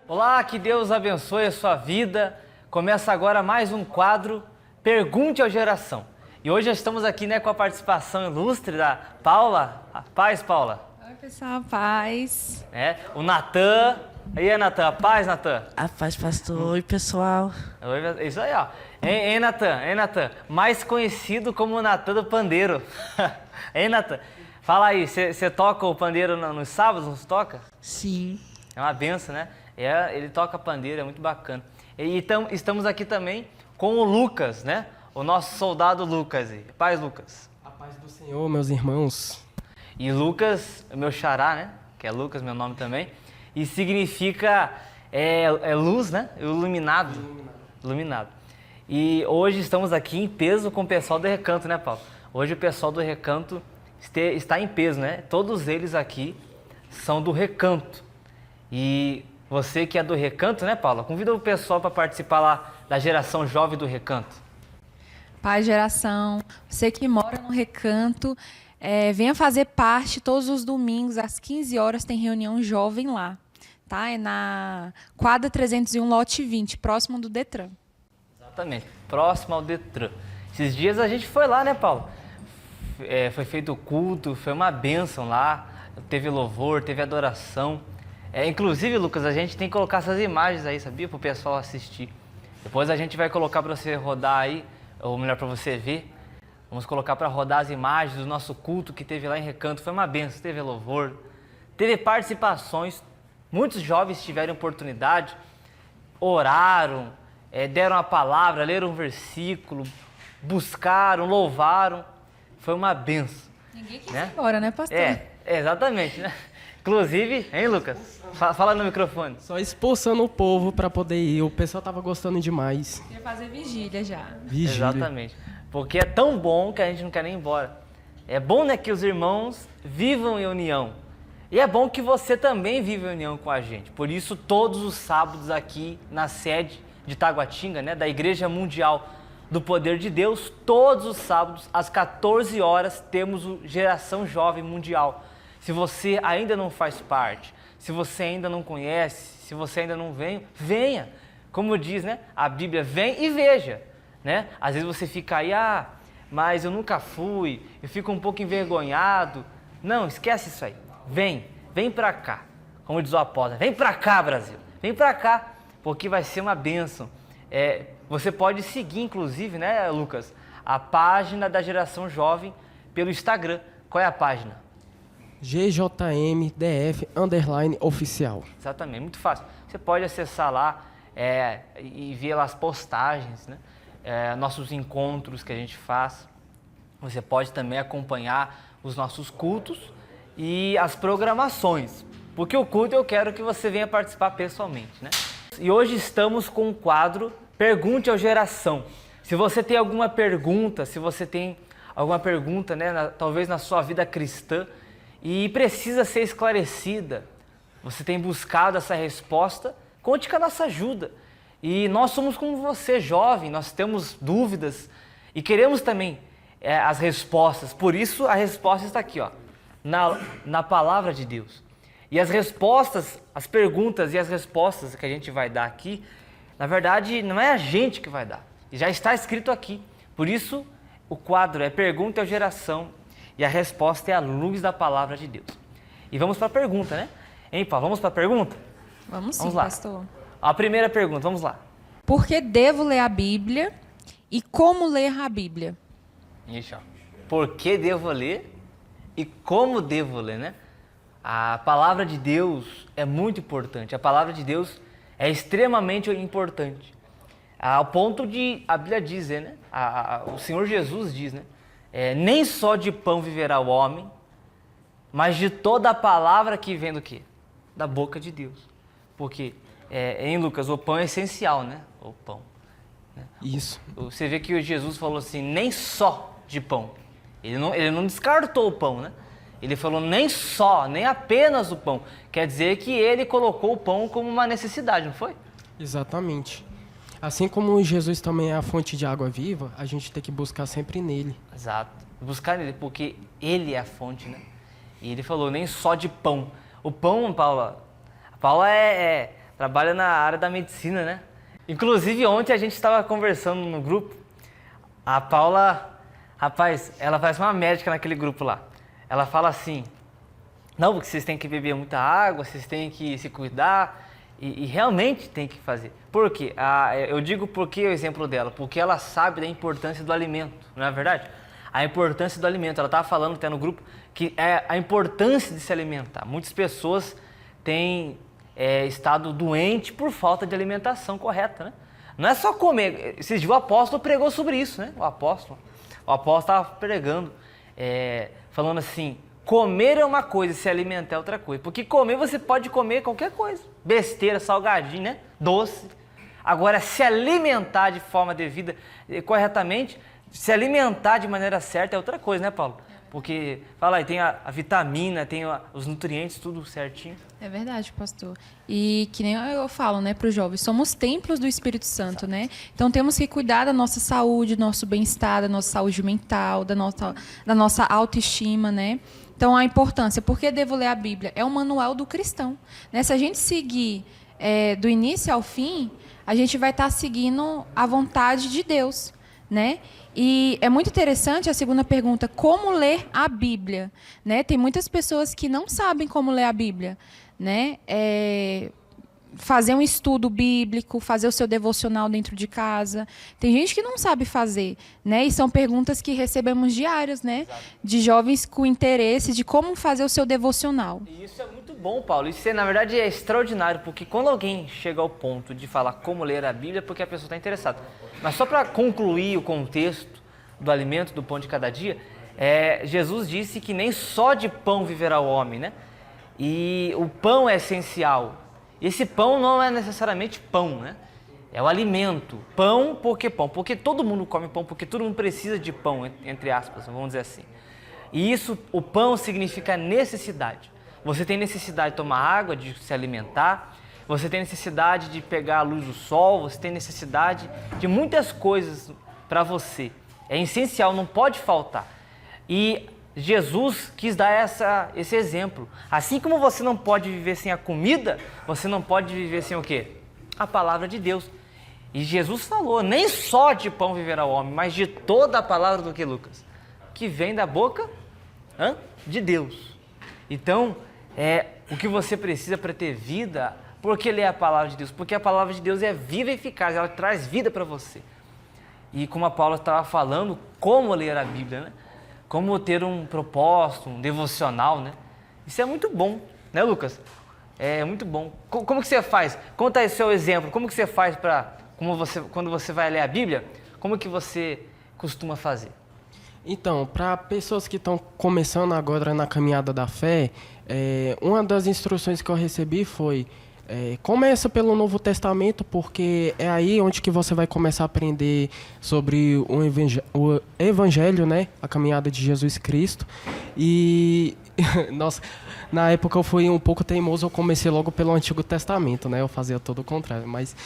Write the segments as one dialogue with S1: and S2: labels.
S1: Olá, que Deus abençoe a sua vida. Começa agora mais um quadro Pergunte ao Geração. E hoje estamos aqui com a participação ilustre da Paula. Paz, Paula.
S2: Oi, pessoal, paz.
S1: O Natan. E aí, Natan, paz, Natan?
S3: A paz, pastor. Oi, pessoal.
S1: Oi, isso aí, ó. Hein, Natan? Mais conhecido como o Natan do pandeiro. Hein, Natan? Fala aí, você toca o pandeiro nos sábados, não toca?
S3: Sim.
S1: É uma benção, né? Ele toca pandeiro, é muito bacana. E estamos aqui também com o Lucas, né? O nosso soldado Lucas. Paz, Lucas.
S4: A paz do Senhor, meus irmãos.
S1: E Lucas, meu xará, né? Que é Lucas, meu nome também. E significa luz, né? Iluminado. Iluminado. E hoje estamos aqui em peso com o pessoal do Recanto, né, Paulo? Hoje o pessoal do Recanto está em peso, né? Todos eles aqui são do Recanto. E você que é do Recanto, né, Paula? Convida o pessoal para participar lá da geração jovem do Recanto.
S2: Paz, geração, você que mora no Recanto, venha fazer parte todos os domingos, às 15 horas, tem reunião jovem lá, tá? É na quadra 301, lote 20, próximo do Detran.
S1: Exatamente, próximo ao Detran. Esses dias a gente foi lá, né, Paulo? Foi feito o culto, foi uma bênção lá, teve louvor, teve adoração. Inclusive, Lucas, a gente tem que colocar essas imagens aí, sabia? Para o pessoal assistir. Depois a gente vai colocar para você rodar aí, ou melhor, para você ver. Vamos colocar para rodar as imagens do nosso culto que teve lá em Recanto. Foi uma bênção, teve louvor, teve participações. Muitos jovens tiveram oportunidade, oraram, deram a palavra, leram um versículo, buscaram, louvaram. Foi uma bênção.
S2: Ninguém quis ir embora, né, pastor?
S1: Exatamente, né? Inclusive, hein, Lucas? Fala no microfone.
S4: Só expulsando o povo para poder ir. O pessoal tava gostando demais.
S2: Queria fazer vigília já.
S4: Vigília.
S1: Exatamente. Porque é tão bom que a gente não quer nem ir embora. É bom, né, que os irmãos vivam em união. E é bom que você também viva em união com a gente. Por isso, todos os sábados aqui na sede de Taguatinga, né, da Igreja Mundial do Poder de Deus, todos os sábados, às 14 horas, temos o Geração Jovem Mundial. Se você ainda não faz parte, se você ainda não conhece, se você ainda não vem, venha. Como diz, né, a Bíblia, vem e veja. Né? Às vezes você fica aí, mas eu nunca fui, eu fico um pouco envergonhado. Não, esquece isso aí. Vem pra cá. Como diz o apóstolo, vem pra cá, Brasil. Vem pra cá, porque vai ser uma bênção. Você pode seguir, inclusive, né, Lucas, a página da Geração Jovem pelo Instagram. Qual é a página?
S4: GJMDF_oficial.
S1: Exatamente, muito fácil. Você pode acessar lá e ver lá as postagens, né? Nossos encontros que a gente faz. Você pode também acompanhar os nossos cultos e as programações. Porque o culto eu quero que você venha participar pessoalmente, né? E hoje estamos com o quadro Pergunte ao Geração. Se você tem alguma pergunta, né, talvez na sua vida cristã, e precisa ser esclarecida, você tem buscado essa resposta, conte com a nossa ajuda. E nós somos como você, jovem, nós temos dúvidas e queremos também as respostas. Por isso a resposta está aqui, ó, na palavra de Deus. E as respostas, as perguntas e as respostas que a gente vai dar aqui, na verdade não é a gente que vai dar, já está escrito aqui. Por isso o quadro é Pergunta ao Geração e a resposta é a luz da palavra de Deus. E vamos para a pergunta, né? Hein, Paulo, vamos para a pergunta?
S2: Vamos sim,
S1: lá.
S2: pastor.
S1: A primeira pergunta, vamos lá.
S2: Por que devo ler a Bíblia e como ler a Bíblia?
S1: Isso, ó. Por que devo ler e como devo ler, né? A palavra de Deus é muito importante. A palavra de Deus é extremamente importante. Ao ponto de, a Bíblia diz, né? O Senhor Jesus diz, né? Nem só de pão viverá o homem, mas de toda a palavra que vem do quê? Da boca de Deus. Porque, em Lucas, o pão é essencial, né? O pão. Né?
S4: Isso.
S1: Você vê que Jesus falou assim, nem só de pão. Ele não descartou o pão, né? Ele falou nem só, nem apenas o pão. Quer dizer que ele colocou o pão como uma necessidade, não foi?
S4: Exatamente. Assim como Jesus também é a fonte de água viva, a gente tem que buscar sempre nele.
S1: Exato. Buscar nele, porque ele é a fonte, né? E ele falou nem só de pão. O pão, Paula trabalha na área da medicina, né? Inclusive, ontem a gente estava conversando no grupo, a Paula, rapaz, ela parece uma médica naquele grupo lá. Ela fala assim, não, porque vocês têm que beber muita água, vocês têm que se cuidar, e realmente tem que fazer. Por quê? Eu digo porque o exemplo dela, porque ela sabe da importância do alimento, não é verdade? A importância do alimento, ela estava falando até no grupo, que é a importância de se alimentar. Muitas pessoas têm estado doente por falta de alimentação correta, né? Não é só comer. Esses dias o apóstolo pregou sobre isso, né? O apóstolo estava pregando, falando assim, comer é uma coisa, se alimentar é outra coisa. Porque comer você pode comer qualquer coisa, besteira, salgadinho, né? Doce. Agora, se alimentar de forma devida, corretamente, se alimentar de maneira certa é outra coisa, né, Paulo? Porque, fala aí, tem a vitamina, tem os nutrientes, tudo certinho.
S2: É verdade, pastor. E que nem eu falo, né, para os jovens, somos templos do Espírito Santo, né? Então temos que cuidar da nossa saúde, do nosso bem-estar, da nossa saúde mental, da nossa autoestima, né? Então a importância, por que devo ler a Bíblia? É um manual do cristão, né? Se a gente seguir do início ao fim, a gente vai estar seguindo a vontade de Deus, né? E é muito interessante a segunda pergunta, como ler a Bíblia, né? Tem muitas pessoas que não sabem como ler a Bíblia, né? Fazer um estudo bíblico, fazer o seu devocional dentro de casa. Tem gente que não sabe fazer, né? E são perguntas que recebemos diárias, né?
S1: Exato.
S2: De jovens com interesse de como fazer o seu devocional.
S1: E isso é muito bom, Paulo. Isso, na verdade, é extraordinário, porque quando alguém chega ao ponto de falar como ler a Bíblia, é porque a pessoa está interessada. Mas só para concluir o contexto do alimento, do pão de cada dia, Jesus disse que nem só de pão viverá o homem, né? E o pão é essencial. Esse pão não é necessariamente pão, né? É o alimento. Pão, por que pão? Porque todo mundo come pão, porque todo mundo precisa de pão, entre aspas, vamos dizer assim. E isso, o pão significa necessidade. Você tem necessidade de tomar água, de se alimentar, você tem necessidade de pegar a luz do sol, você tem necessidade de muitas coisas para você. É essencial, não pode faltar. E Jesus quis dar esse exemplo. Assim como você não pode viver sem a comida, você não pode viver sem o quê? A palavra de Deus. E Jesus falou, nem só de pão viverá o homem, mas de toda a palavra do que, Lucas? Que vem da boca de Deus. Então, o que você precisa para ter vida, por que ler a palavra de Deus? Porque a palavra de Deus é viva e eficaz, ela traz vida para você. E como a Paula estava falando, como ler a Bíblia, né? Como ter um propósito, um devocional, né? Isso é muito bom, né, Lucas? É muito bom. Como que você faz? Conta aí o seu exemplo. Como que você faz quando você vai ler a Bíblia, como que você costuma fazer?
S4: Então, para pessoas que estão começando agora na caminhada da fé, uma das instruções que eu recebi foi começa pelo Novo Testamento, porque é aí onde que você vai começar a aprender sobre o Evangelho, né? A caminhada de Jesus Cristo. E, nossa, na época eu fui um pouco teimoso, eu comecei logo pelo Antigo Testamento, né? Eu fazia todo o contrário, mas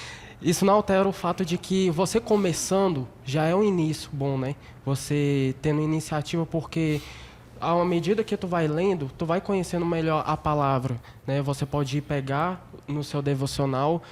S4: isso não altera o fato de que você começando já é um início bom, né? Você tendo iniciativa, porque à medida que tu vai lendo, tu vai conhecendo melhor a palavra, né? Você pode ir pegar no seu devocional,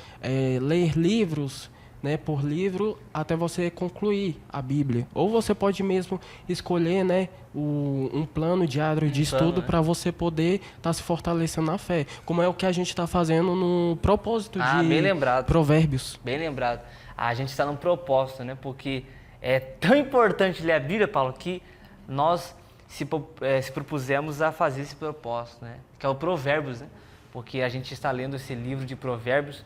S4: ler livros, né, por livro, até você concluir a Bíblia. Ou você pode mesmo escolher, né, um plano diário de estudo, né, para você poder estar se fortalecendo na fé. Como é o que a gente está fazendo no propósito de
S1: bem lembrado.
S4: Provérbios.
S1: Bem lembrado. A gente está num propósito, né? Porque é tão importante ler a Bíblia, Paulo, que nós se propusemos a fazer esse propósito, né? Que é o Provérbios, né? Porque a gente está lendo esse livro de Provérbios.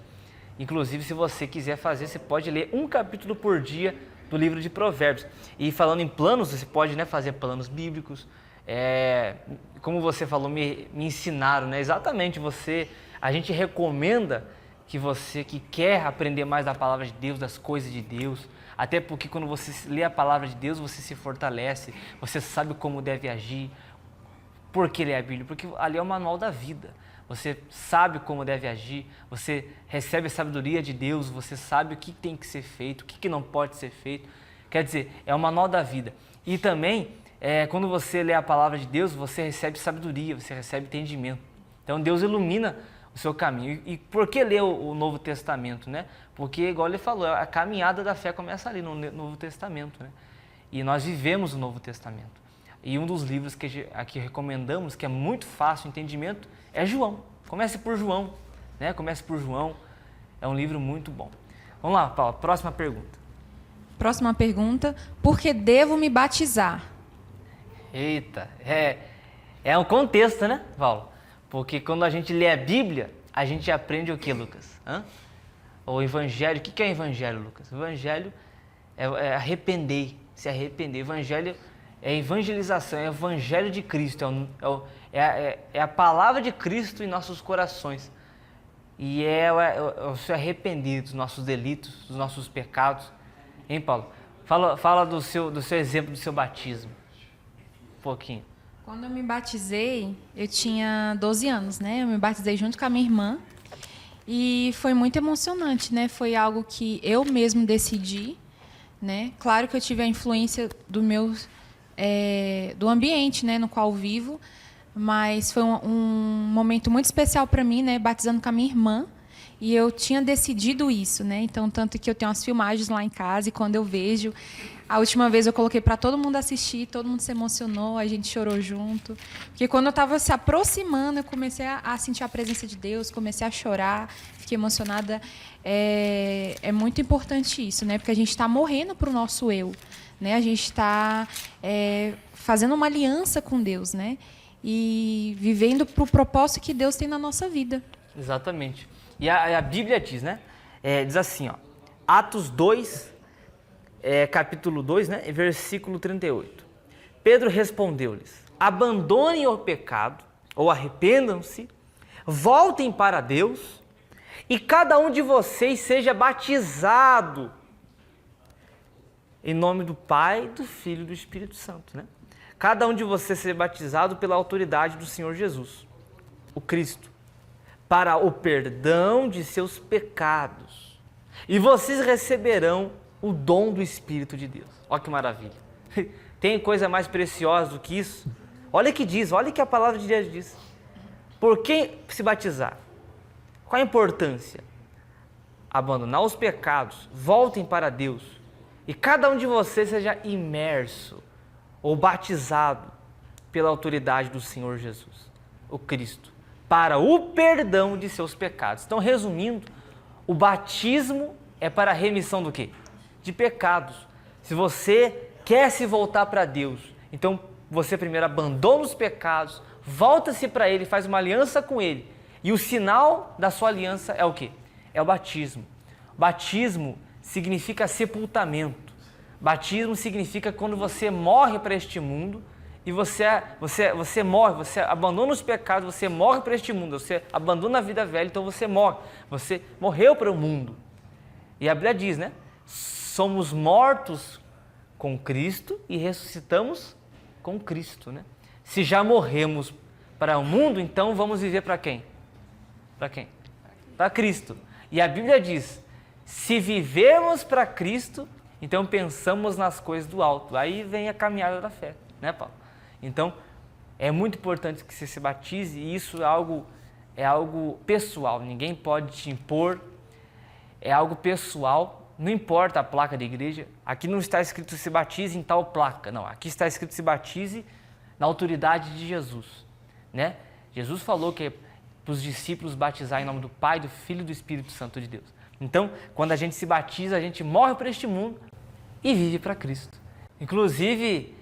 S1: Inclusive, se você quiser fazer, você pode ler um capítulo por dia do livro de Provérbios. E falando em planos, você pode, né, fazer planos bíblicos. Como você falou, me ensinaram, né? Exatamente, a gente recomenda que você que quer aprender mais da palavra de Deus, das coisas de Deus, até porque quando você lê a palavra de Deus, você se fortalece, você sabe como deve agir. Por que ler a Bíblia? Porque ali é o manual da vida. Você sabe como deve agir, você recebe a sabedoria de Deus, você sabe o que tem que ser feito, o que não pode ser feito. Quer dizer, é o manual da vida. E também, quando você lê a palavra de Deus, você recebe sabedoria, você recebe entendimento. Então Deus ilumina o seu caminho. E por que ler o Novo Testamento, né? Porque, igual ele falou, a caminhada da fé começa ali no Novo Testamento, né? E nós vivemos o Novo Testamento. E um dos livros que aqui recomendamos, que é muito fácil o entendimento, é João. Comece por João, né? Comece por João. É um livro muito bom. Vamos lá, Paula, próxima pergunta.
S2: Próxima pergunta. Por que devo me batizar?
S1: Eita, é um contexto, né, Paulo? Porque quando a gente lê a Bíblia, a gente aprende o que, Lucas? O Evangelho. O que é Evangelho, Lucas? O Evangelho é arrepender, se arrepender. Evangelho é evangelização, é o Evangelho de Cristo, é a palavra de Cristo em nossos corações. E é o se arrepender dos nossos delitos, dos nossos pecados. Hein, Paulo? Fala do seu exemplo do seu batismo. Um pouquinho.
S2: Quando eu me batizei, eu tinha 12 anos, né? Eu me batizei junto com a minha irmã. E foi muito emocionante, né? Foi algo que eu mesmo decidi, né? Claro que eu tive a influência do ambiente, né, no qual vivo, mas foi um momento muito especial para mim, né? Batizando com a minha irmã. E eu tinha decidido isso, né? Então, tanto que eu tenho umas filmagens lá em casa e quando eu vejo... A última vez eu coloquei para todo mundo assistir, todo mundo se emocionou, a gente chorou junto. Porque quando eu estava se aproximando, eu comecei a sentir a presença de Deus, comecei a chorar, fiquei emocionada. É muito importante isso, né? Porque a gente está morrendo para o nosso eu, né? A gente está fazendo uma aliança com Deus, né? E vivendo para o propósito que Deus tem na nossa vida.
S1: Exatamente. E a Bíblia diz, né? Diz assim, ó, Atos 2, capítulo 2, né? Versículo 38. Pedro respondeu-lhes: abandonem o pecado, ou arrependam-se, voltem para Deus, e cada um de vocês seja batizado em nome do Pai, do Filho e do Espírito Santo, né? Cada um de vocês seja batizado pela autoridade do Senhor Jesus, o Cristo, para o perdão de seus pecados, e vocês receberão o dom do Espírito de Deus. Olha que maravilha. Tem coisa mais preciosa do que isso? Olha o que diz, olha o que a palavra de Deus diz. Por que se batizar? Qual a importância? Abandonar os pecados, voltem para Deus, e cada um de vocês seja imerso ou batizado pela autoridade do Senhor Jesus, o Cristo, para o perdão de seus pecados. Então, resumindo, o batismo é para a remissão do quê? De pecados. Se você quer se voltar para Deus, então você primeiro abandona os pecados, volta-se para Ele, faz uma aliança com Ele. E o sinal da sua aliança é o quê? É o batismo. Batismo significa sepultamento. Batismo significa quando você morre para este mundo e você morre, você abandona os pecados, você morre para este mundo, você abandona a vida velha, então você morre. Você morreu para o mundo. E a Bíblia diz, né? Somos mortos com Cristo e ressuscitamos com Cristo, né? Se já morremos para o mundo, então vamos viver para quem? Para quem? Para Cristo. E a Bíblia diz, se vivermos para Cristo, então pensamos nas coisas do alto. Aí vem a caminhada da fé, né, Paulo? Então, é muito importante que você se batize e isso é algo pessoal. Ninguém pode te impor, é algo pessoal. Não importa a placa da igreja, aqui não está escrito se batize em tal placa, não, aqui está escrito se batize na autoridade de Jesus, né? Jesus falou que é para os discípulos batizar em nome do Pai, do Filho e do Espírito Santo de Deus. Então, quando a gente se batiza, a gente morre para este mundo e vive para Cristo. Inclusive,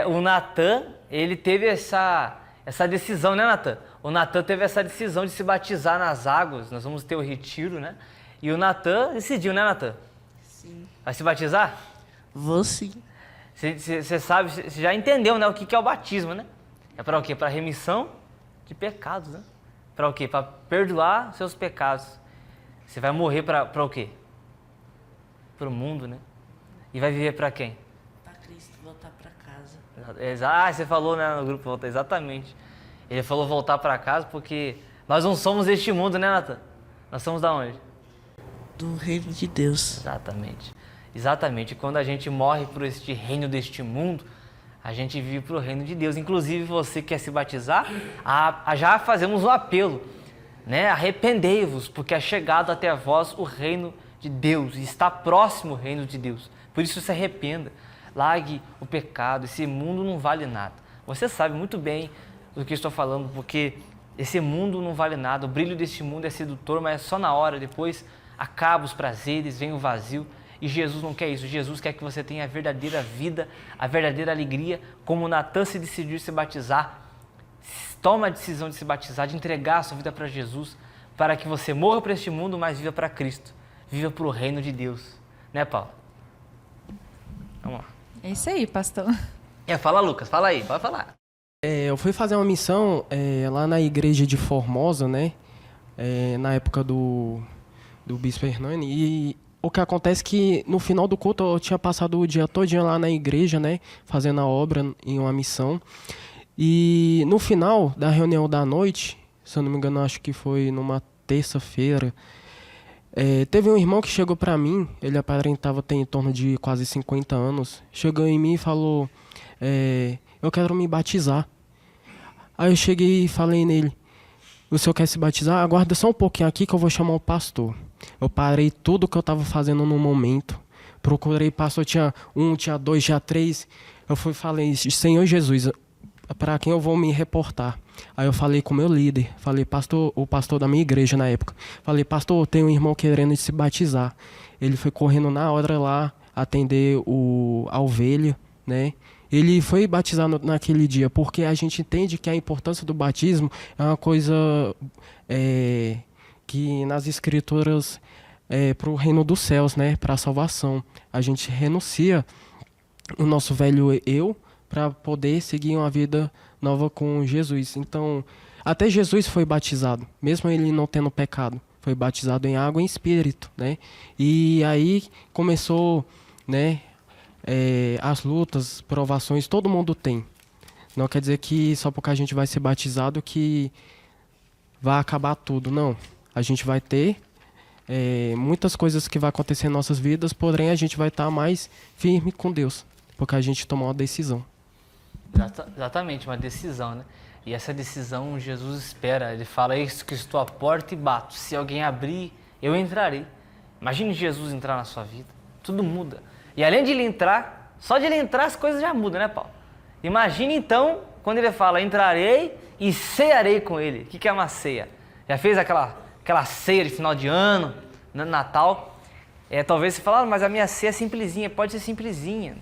S1: o Natan, ele teve essa decisão, né, Natan? O Natan teve essa decisão de se batizar nas águas, nós vamos ter o retiro, né? E o Natan decidiu, né, Natan?
S3: Sim.
S1: Vai se batizar?
S3: Vou sim.
S1: Você sabe, você já entendeu, né, o que é o batismo, né? É para o quê? Para remissão de pecados, né? Para o quê? Para perdoar seus pecados. Você vai morrer para o quê? Para o mundo, né? E vai viver para quem?
S3: Para Cristo, voltar para casa.
S1: Você falou, né, no grupo voltar, exatamente. Ele falou voltar para casa porque nós não somos deste mundo, né, Natan? Nós somos da onde?
S3: Do reino de Deus.
S1: Exatamente. Exatamente. Quando a gente morre por este reino deste mundo, a gente vive para o reino de Deus. Inclusive, você quer se batizar? Já fazemos um apelo. né? Arrependei-vos, porque é chegado até vós o reino de Deus, e está próximo o reino de Deus. Por isso se arrependa, largue o pecado, esse mundo não vale nada. Você sabe muito bem do que estou falando, porque esse mundo não vale nada, o brilho deste mundo é sedutor, mas é só na hora, depois acaba os prazeres, vem o vazio, e Jesus não quer isso. Jesus quer que você tenha a verdadeira vida, a verdadeira alegria, como Natan se decidiu se batizar. Toma a decisão de se batizar, de entregar a sua vida para Jesus, para que você morra para este mundo, mas viva para Cristo, viva para o reino de Deus. Né, Paulo? Vamos lá.
S2: É isso aí, pastor.
S1: Fala, Lucas, fala aí, pode falar.
S4: Eu fui fazer uma missão lá na igreja de Formosa, né? Na época do Bispo Hernani. E o que acontece é que no final do culto eu tinha passado o dia todinho lá na igreja, né? Fazendo a obra em uma missão. E no final da reunião da noite, se eu não me engano, acho que foi numa terça-feira, teve um irmão que chegou pra mim, ele aparentava ter em torno de quase 50 anos, chegou em mim e falou, eu quero me batizar. Aí eu cheguei e falei nele, o senhor quer se batizar? Aguarda só um pouquinho aqui que eu vou chamar o pastor. Eu parei tudo que eu estava fazendo no momento, procurei pastor, tinha 1, tinha 2, tinha 3, eu fui e falei, Senhor Jesus, para quem eu vou me reportar? Aí eu falei com o meu líder, falei, pastor, o pastor da minha igreja na época, falei, pastor, tem um irmão querendo se batizar. Ele foi correndo na hora lá, atender a ovelha, né? Ele foi batizado naquele dia, porque a gente entende que a importância do batismo é uma coisa que nas escrituras é para o reino dos céus, né? Para a salvação. A gente renuncia o nosso velho eu, para poder seguir uma vida nova com Jesus. Então, até Jesus foi batizado, mesmo ele não tendo pecado. Foi batizado em água e em espírito, né? E aí começou, né, as lutas, provações, todo mundo tem. Não quer dizer que só porque a gente vai ser batizado que vai acabar tudo, não. A gente vai ter muitas coisas que vai acontecer em nossas vidas, porém a gente vai estar mais firme com Deus, porque a gente tomou uma decisão.
S1: Exatamente, uma decisão, né? E essa decisão Jesus espera. Ele fala, eis que estou à porta e bato. Se alguém abrir, eu entrarei. Imagine Jesus entrar na sua vida. Tudo muda. E além de ele entrar, só de ele entrar as coisas já mudam, né, Paulo? Imagine então, quando ele fala, entrarei e cearei com ele. O que é uma ceia? Já fez aquela ceia de final de ano, Natal? Talvez você fale, mas a minha ceia é simplesinha. Pode ser simplesinha.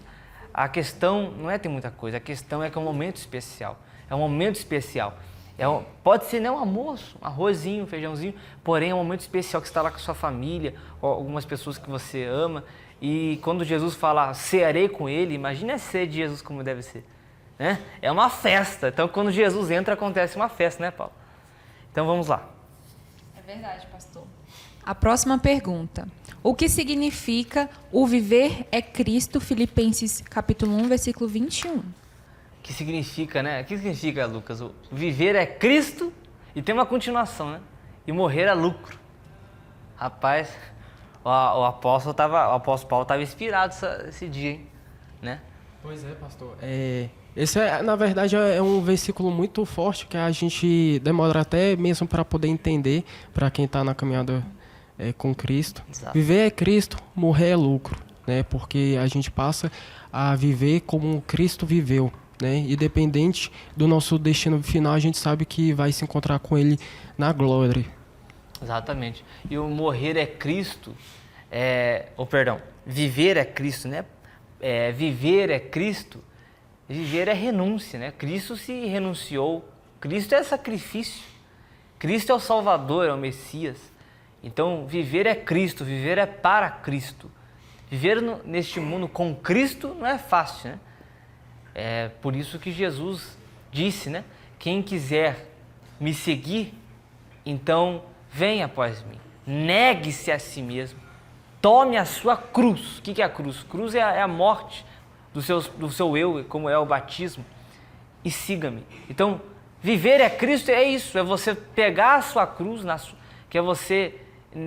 S1: A questão não é ter muita coisa, a questão é que é um momento especial. É um momento especial. Pode ser nem um almoço, um arrozinho, um feijãozinho, porém é um momento especial que você está lá com a sua família, ou algumas pessoas que você ama. E quando Jesus fala, cearei com ele, imagine a ceia de Jesus como deve ser. Né? É uma festa. Então quando Jesus entra, acontece uma festa, né, Paulo? Então vamos lá.
S2: É verdade, pastor. A próxima pergunta. O que significa o viver é Cristo, Filipenses capítulo 1, versículo 21?
S1: O que significa, né? O que significa, Lucas? O viver é Cristo e tem uma continuação, né? E morrer é lucro. Rapaz, o apóstolo Paulo estava inspirado esse dia, hein? Né?
S4: Pois é, pastor. Esse, na verdade, é um versículo muito forte que a gente demora até mesmo para poder entender, para quem está na caminhada com Cristo.
S1: Exato.
S4: Viver é Cristo, morrer é lucro, né? Porque a gente passa a viver como Cristo viveu, né? Independente do nosso destino final, a gente sabe que vai se encontrar com Ele na glória.
S1: Exatamente. E o morrer é Cristo, viver é Cristo, né? Viver é Cristo, viver é renúncia, né? Cristo se renunciou, Cristo é sacrifício, Cristo é o Salvador, é o Messias. Então, viver é Cristo, viver é para Cristo. Viver neste mundo com Cristo não é fácil, né? É por isso que Jesus disse, né? Quem quiser me seguir, então venha após mim. Negue-se a si mesmo. Tome a sua cruz. O que é a cruz? Cruz é a morte do seu eu, como é o batismo. E siga-me. Então, viver é Cristo, é isso. É você pegar a sua cruz, que é você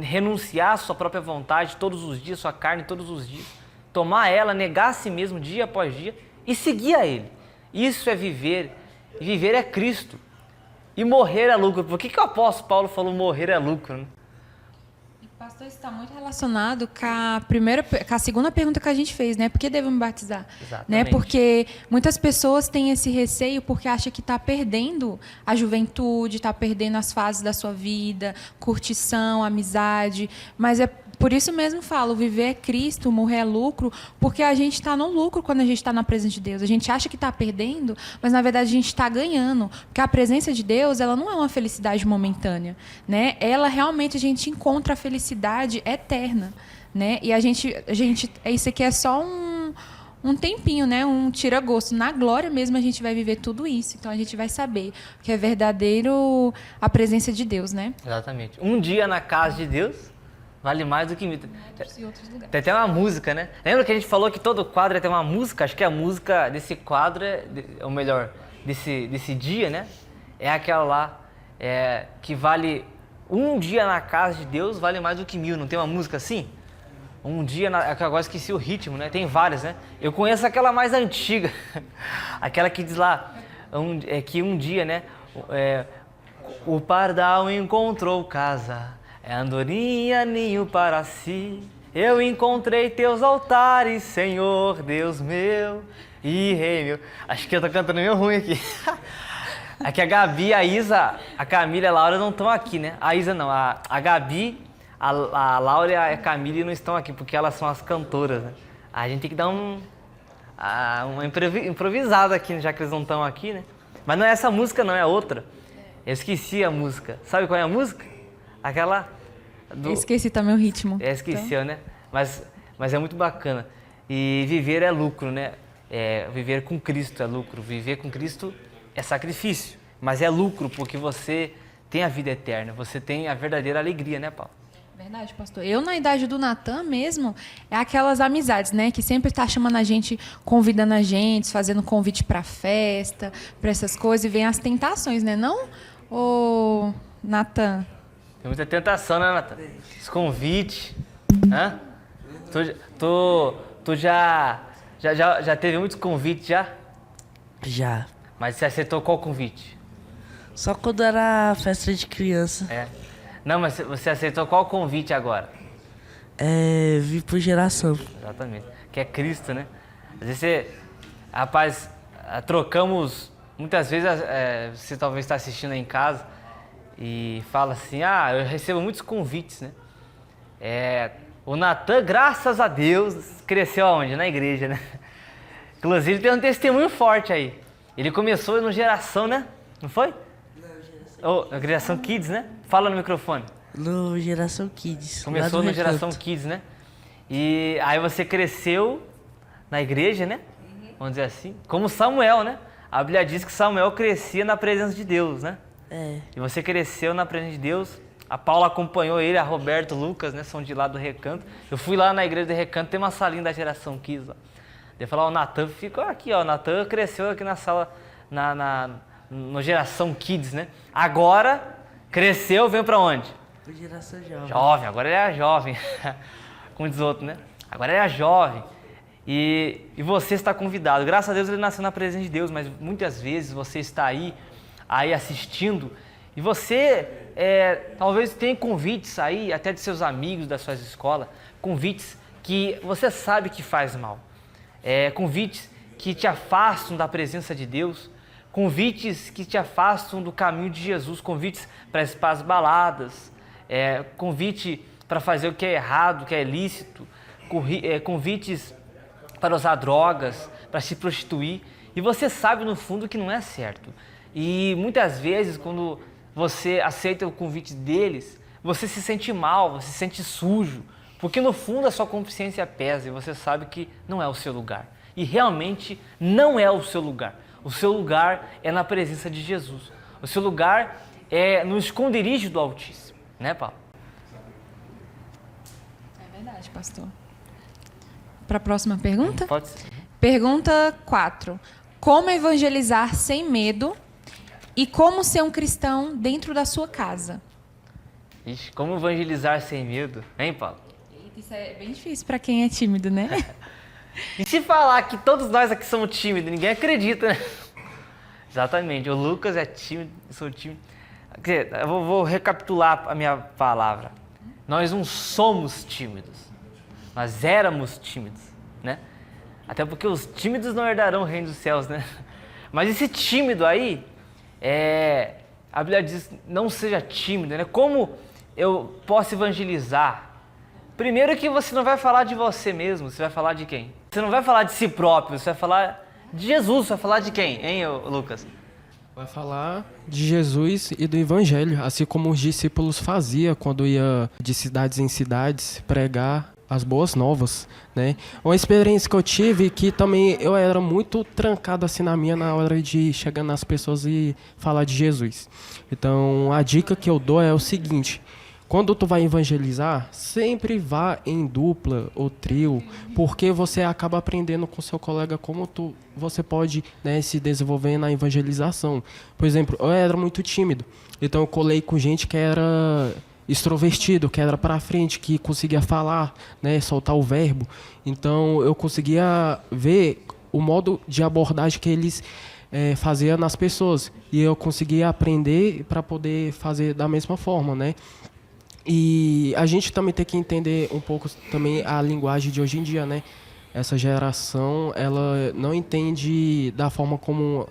S1: renunciar à sua própria vontade todos os dias, sua carne todos os dias, tomar ela, negar a si mesmo dia após dia e seguir a Ele. Isso é viver. E viver é Cristo. E morrer é lucro. Por que o apóstolo Paulo falou morrer é lucro? Né?
S2: Pastor, isso está muito relacionado com a segunda pergunta que a gente fez, né? Por que devo me batizar?
S1: Exatamente.
S2: Né? Porque muitas pessoas têm esse receio porque acham que está perdendo a juventude, está perdendo as fases da sua vida, curtição, amizade. Mas é por isso mesmo falo, viver é Cristo, morrer é lucro, porque a gente está no lucro quando a gente está na presença de Deus. A gente acha que está perdendo, mas na verdade a gente está ganhando. Porque a presença de Deus, ela não é uma felicidade momentânea, né? Ela realmente a gente encontra a felicidade eterna, né? E a gente isso aqui é só um tempinho, né? Um tira-gosto. Na glória mesmo a gente vai viver tudo isso. Então a gente vai saber que é verdadeiro a presença de Deus, né?
S1: Exatamente. Um dia na casa de Deus vale mais do que mil. Tem até uma música, né? Lembra que a gente falou que todo quadro ia ter uma música? Acho que a música desse quadro, ou melhor, desse dia, né? É aquela lá, que vale um dia na casa de Deus vale mais do que 1000. Não tem uma música assim? Um dia, agora esqueci o ritmo, né? Tem várias, né? Eu conheço aquela mais antiga. Aquela que diz lá, que um dia, né? O pardal encontrou casa. É andorinha, ninho para si, eu encontrei teus altares, Senhor, Deus meu e Rei meu. Acho que eu tô cantando meio ruim aqui. Aqui a Gabi, a Isa, a Camila e a Laura não estão aqui, né? A Isa não, a Gabi, a Laura e a Camila não estão aqui, porque elas são as cantoras, né? A gente tem que dar uma improvisada aqui, já que eles não estão aqui, né? Mas não é essa música não, é outra. Eu esqueci a música. Sabe qual é a música? Aquela
S2: Eu esqueci também o ritmo.
S1: Esqueceu, né? Mas é muito bacana. E viver é lucro, né? Viver com Cristo é lucro. Viver com Cristo é sacrifício. Mas é lucro porque você tem a vida eterna. Você tem a verdadeira alegria, né, Paulo?
S2: Verdade, pastor. Eu, na idade do Natan mesmo, é aquelas amizades, né? Que sempre está chamando a gente, convidando a gente, fazendo convite para festa, para essas coisas. E vem as tentações, né? Não, ô Natan?
S1: Tem muita tentação, né, Natan? Os convites. Hã? Tu já teve muitos convites já?
S3: Já.
S1: Mas você aceitou qual convite?
S3: Só quando era festa de criança.
S1: Não, mas você aceitou qual convite agora?
S3: Vir por geração.
S1: Exatamente. Que é Cristo, né? Às vezes rapaz, trocamos, muitas vezes você talvez está assistindo aí em casa e fala assim, eu recebo muitos convites, né? O Natan, graças a Deus, cresceu aonde? Na igreja, né? Inclusive tem um testemunho forte aí. Ele começou no Geração, né? Não foi? Não, Geração Kids, né? Fala no microfone.
S3: No Geração Kids.
S1: Começou no Geração Kids, né? E aí você cresceu na igreja, né? Vamos dizer assim. Como Samuel, né? A Bíblia diz que Samuel crescia na presença de Deus, né? E você cresceu na presença de Deus. A Paula acompanhou ele, a Roberto, o Lucas, né? São de lá do Recanto. Eu fui lá na igreja do Recanto, tem uma salinha da Geração Kids lá. Eu falei, o Natan ficou aqui, ó. O Natan cresceu aqui na sala, no Geração Kids, né? Agora, cresceu, veio pra onde?
S3: Geração Jovem.
S1: Jovem, agora ele é jovem. Como diz outro, né? Agora ele é jovem. E você está convidado. Graças a Deus ele nasceu na presença de Deus, mas muitas vezes você está aí assistindo e você talvez tenha convites aí, até de seus amigos, das suas escolas, convites que você sabe que faz mal. Convites que te afastam da presença de Deus, convites que te afastam do caminho de Jesus, convites para as baladas, convite para fazer o que é errado, o que é ilícito, convites para usar drogas, para se prostituir, e você sabe no fundo que não é certo. E muitas vezes quando você aceita o convite deles, você se sente mal, você se sente sujo, porque no fundo a sua consciência pesa e você sabe que não é o seu lugar. E realmente não é o seu lugar. O seu lugar é na presença de Jesus. O seu lugar é no esconderijo do Altíssimo. Né, Paulo?
S2: É verdade, pastor. Para a próxima pergunta?
S1: Pode ser.
S2: Pergunta 4. Como evangelizar sem medo e como ser um cristão dentro da sua casa?
S1: Ixi, como evangelizar sem medo? Hein, Paulo?
S2: Isso é bem difícil para quem é tímido, né?
S1: E se falar que todos nós aqui somos tímidos, ninguém acredita, né? Exatamente. O Lucas é tímido, eu sou tímido. Quer dizer, eu vou recapitular a minha palavra. Nós não somos tímidos. Nós éramos tímidos, né? Até porque os tímidos não herdarão o reino dos céus, né? Mas esse tímido aí, a Bíblia diz, não seja tímido, né? Como eu posso evangelizar? Primeiro que você não vai falar de você mesmo, você vai falar de quem? Você não vai falar de si próprio, você vai falar de Jesus, você vai falar de quem, hein, Lucas?
S4: Vai falar de Jesus e do Evangelho, assim como os discípulos faziam quando ia de cidades em cidades pregar as boas novas, né? Uma experiência que eu tive que também eu era muito trancado assim na hora de chegar nas pessoas e falar de Jesus. Então a dica que eu dou é o seguinte: quando tu vai evangelizar, sempre vá em dupla ou trio, porque você acaba aprendendo com seu colega como você pode, né, se desenvolver na evangelização. Por exemplo, eu era muito tímido, então eu colei com gente que era extrovertido, que era para frente, que conseguia falar, né, soltar o verbo. Então eu conseguia ver o modo de abordagem que eles faziam nas pessoas, e eu conseguia aprender para poder fazer da mesma forma, né? E a gente também tem que entender um pouco também a linguagem de hoje em dia, né? Essa geração, ela não entende da forma como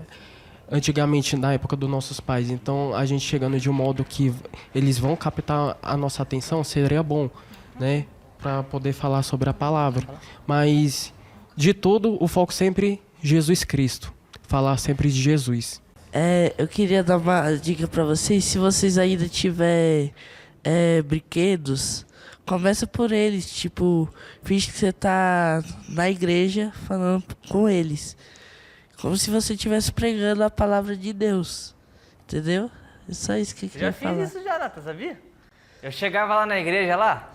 S4: antigamente, na época dos nossos pais. Então, a gente chegando de um modo que eles vão captar a nossa atenção, seria bom, né? Para poder falar sobre a palavra. Mas, de tudo, o foco sempre Jesus Cristo. Falar sempre de Jesus.
S3: Eu queria dar uma dica pra vocês. Se vocês ainda tiverem brinquedos, começa por eles. Tipo, finge que você tá na igreja falando com eles, como se você estivesse pregando a palavra de Deus. Entendeu? É só isso que eu queria falar.
S1: Já fiz isso já, Nata, sabia? Eu chegava lá na igreja lá,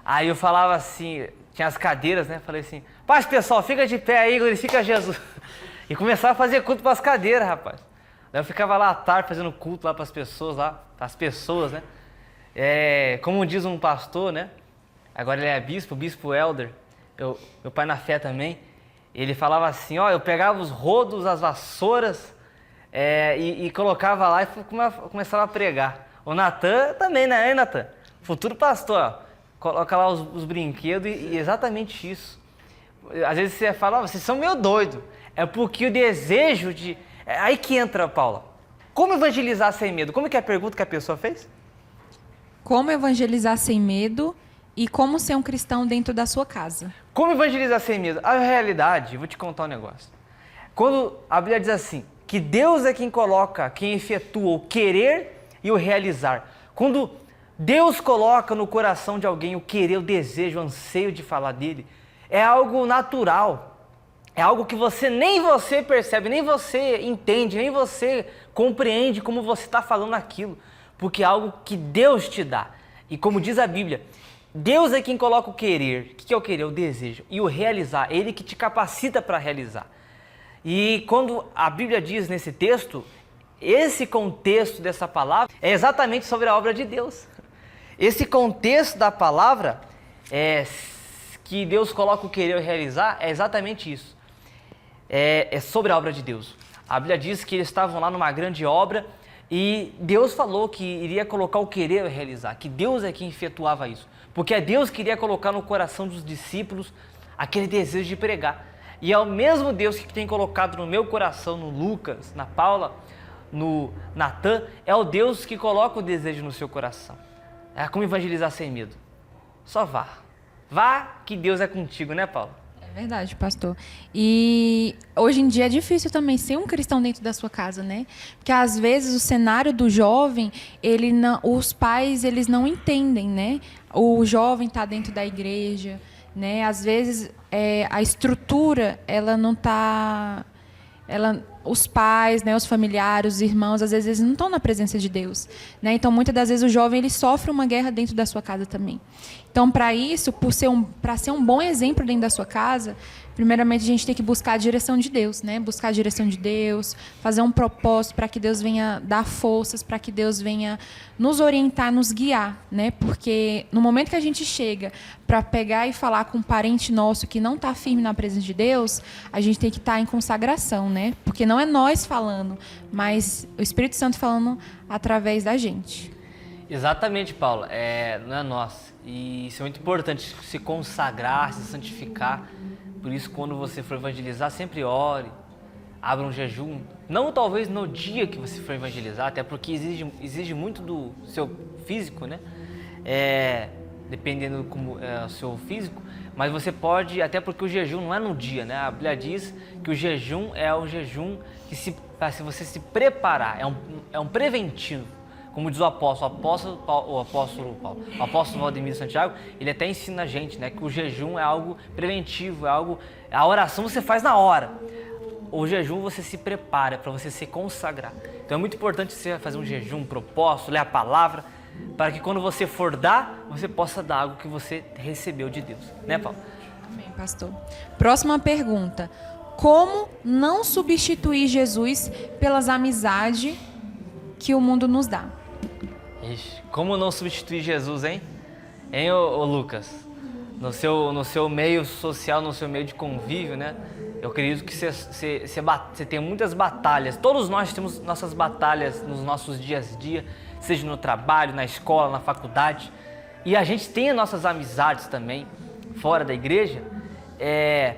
S1: aí eu falava assim, tinha as cadeiras, né? Falei assim, paz pessoal, fica de pé aí, glorifica Jesus. E começava a fazer culto para as cadeiras, rapaz. Daí eu ficava lá à tarde fazendo culto lá para as pessoas, né? Como diz um pastor, né? Agora ele é bispo Elder, meu pai na fé também. Ele falava assim, eu pegava os rodos, as vassouras e colocava lá e começava a pregar. O Natan também, né, Natan? Futuro pastor, ó, coloca lá os brinquedos e exatamente isso. Às vezes você fala, vocês são meio doidos. É porque o desejo de... Aí que entra, Paula. Como evangelizar sem medo? Como que é a pergunta que a pessoa fez?
S2: Como evangelizar sem medo e como ser um cristão dentro da sua casa.
S1: Como evangelizar sem medo? A realidade, vou te contar um negócio. Quando a Bíblia diz assim, que Deus é quem coloca, quem efetua o querer e o realizar. Quando Deus coloca no coração de alguém o querer, o desejo, o anseio de falar dele, é algo natural. É algo que nem você percebe, nem você entende, nem você compreende como você está falando aquilo. Porque é algo que Deus te dá. E como diz a Bíblia, Deus é quem coloca o querer. O que é o querer? O desejo. E o realizar. Ele que te capacita para realizar. E quando a Bíblia diz nesse texto, esse contexto dessa palavra é exatamente sobre a obra de Deus. Esse contexto da palavra, que Deus coloca o querer e o realizar, é exatamente isso. É sobre a obra de Deus. A Bíblia diz que eles estavam lá numa grande obra e Deus falou que iria colocar o querer e o realizar, que Deus é quem efetuava isso. Porque é Deus que iria colocar no coração dos discípulos aquele desejo de pregar. E é o mesmo Deus que tem colocado no meu coração, no Lucas, na Paula, no Natan, é o Deus que coloca o desejo no seu coração. É como evangelizar sem medo. Só vá. Vá que Deus é contigo, né, Paula?
S2: É verdade, pastor. E hoje em dia é difícil também ser um cristão dentro da sua casa, né? Porque às vezes o cenário do jovem, os pais, eles não entendem, né? O jovem está dentro da igreja, né? Às vezes a estrutura, ela não está... os pais, né, os familiares, os irmãos, às vezes eles não estão na presença de Deus, né? Então, muitas das vezes o jovem ele sofre uma guerra dentro da sua casa também. Então, para isso, para ser um bom exemplo dentro da sua casa, primeiramente a gente tem que buscar a direção de Deus, né? Buscar a direção de Deus, fazer um propósito para que Deus venha dar forças, para que Deus venha nos orientar, nos guiar, né? Porque no momento que a gente chega para pegar e falar com um parente nosso que não está firme na presença de Deus, a gente tem que estar em consagração, né? Porque não Não é nós falando, mas o Espírito Santo falando através da gente.
S1: Exatamente, Paulo. Não é nós. E isso é muito importante, se consagrar, se santificar. Por isso, quando você for evangelizar, sempre ore, abra um jejum. Não talvez no dia que você for evangelizar, até porque exige muito do seu físico, né? Dependendo do como é o seu físico. Mas você pode, até porque o jejum não é no dia, né? A Bíblia diz que o jejum é um jejum que para você se preparar, é um preventivo. Como diz o apóstolo Valdemiro Santiago, ele até ensina a gente, né, que o jejum é algo preventivo, a oração você faz na hora. O jejum você se prepara para você se consagrar. Então é muito importante você fazer um jejum, um propósito, ler a palavra, para que quando você for dar, você possa dar algo que você recebeu de Deus. Né, Paulo?
S2: Amém, pastor. Próxima pergunta. Como não substituir Jesus pelas amizades que o mundo nos dá?
S1: Ixi, como não substituir Jesus, hein? Hein, ô Lucas? No seu meio social, no seu meio de convívio, né? Eu acredito que você tem muitas batalhas. Todos nós temos nossas batalhas nos nossos dias a dia, seja no trabalho, na escola, na faculdade. E a gente tem as nossas amizades também, fora da igreja.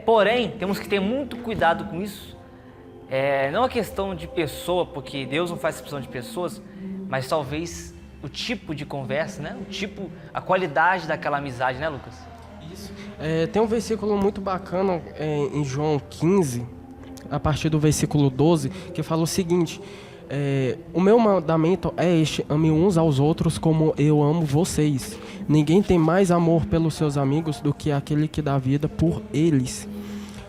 S1: Porém, temos que ter muito cuidado com isso. Não é questão de pessoa, porque Deus não faz exceção de pessoas, mas talvez o tipo de conversa, né? A qualidade daquela amizade, né, Lucas?
S4: Isso. Tem um versículo muito bacana em João 15, a partir do versículo 12, que fala o seguinte: o meu mandamento é este, ame uns aos outros como eu amo vocês. Ninguém tem mais amor pelos seus amigos do que aquele que dá vida por eles.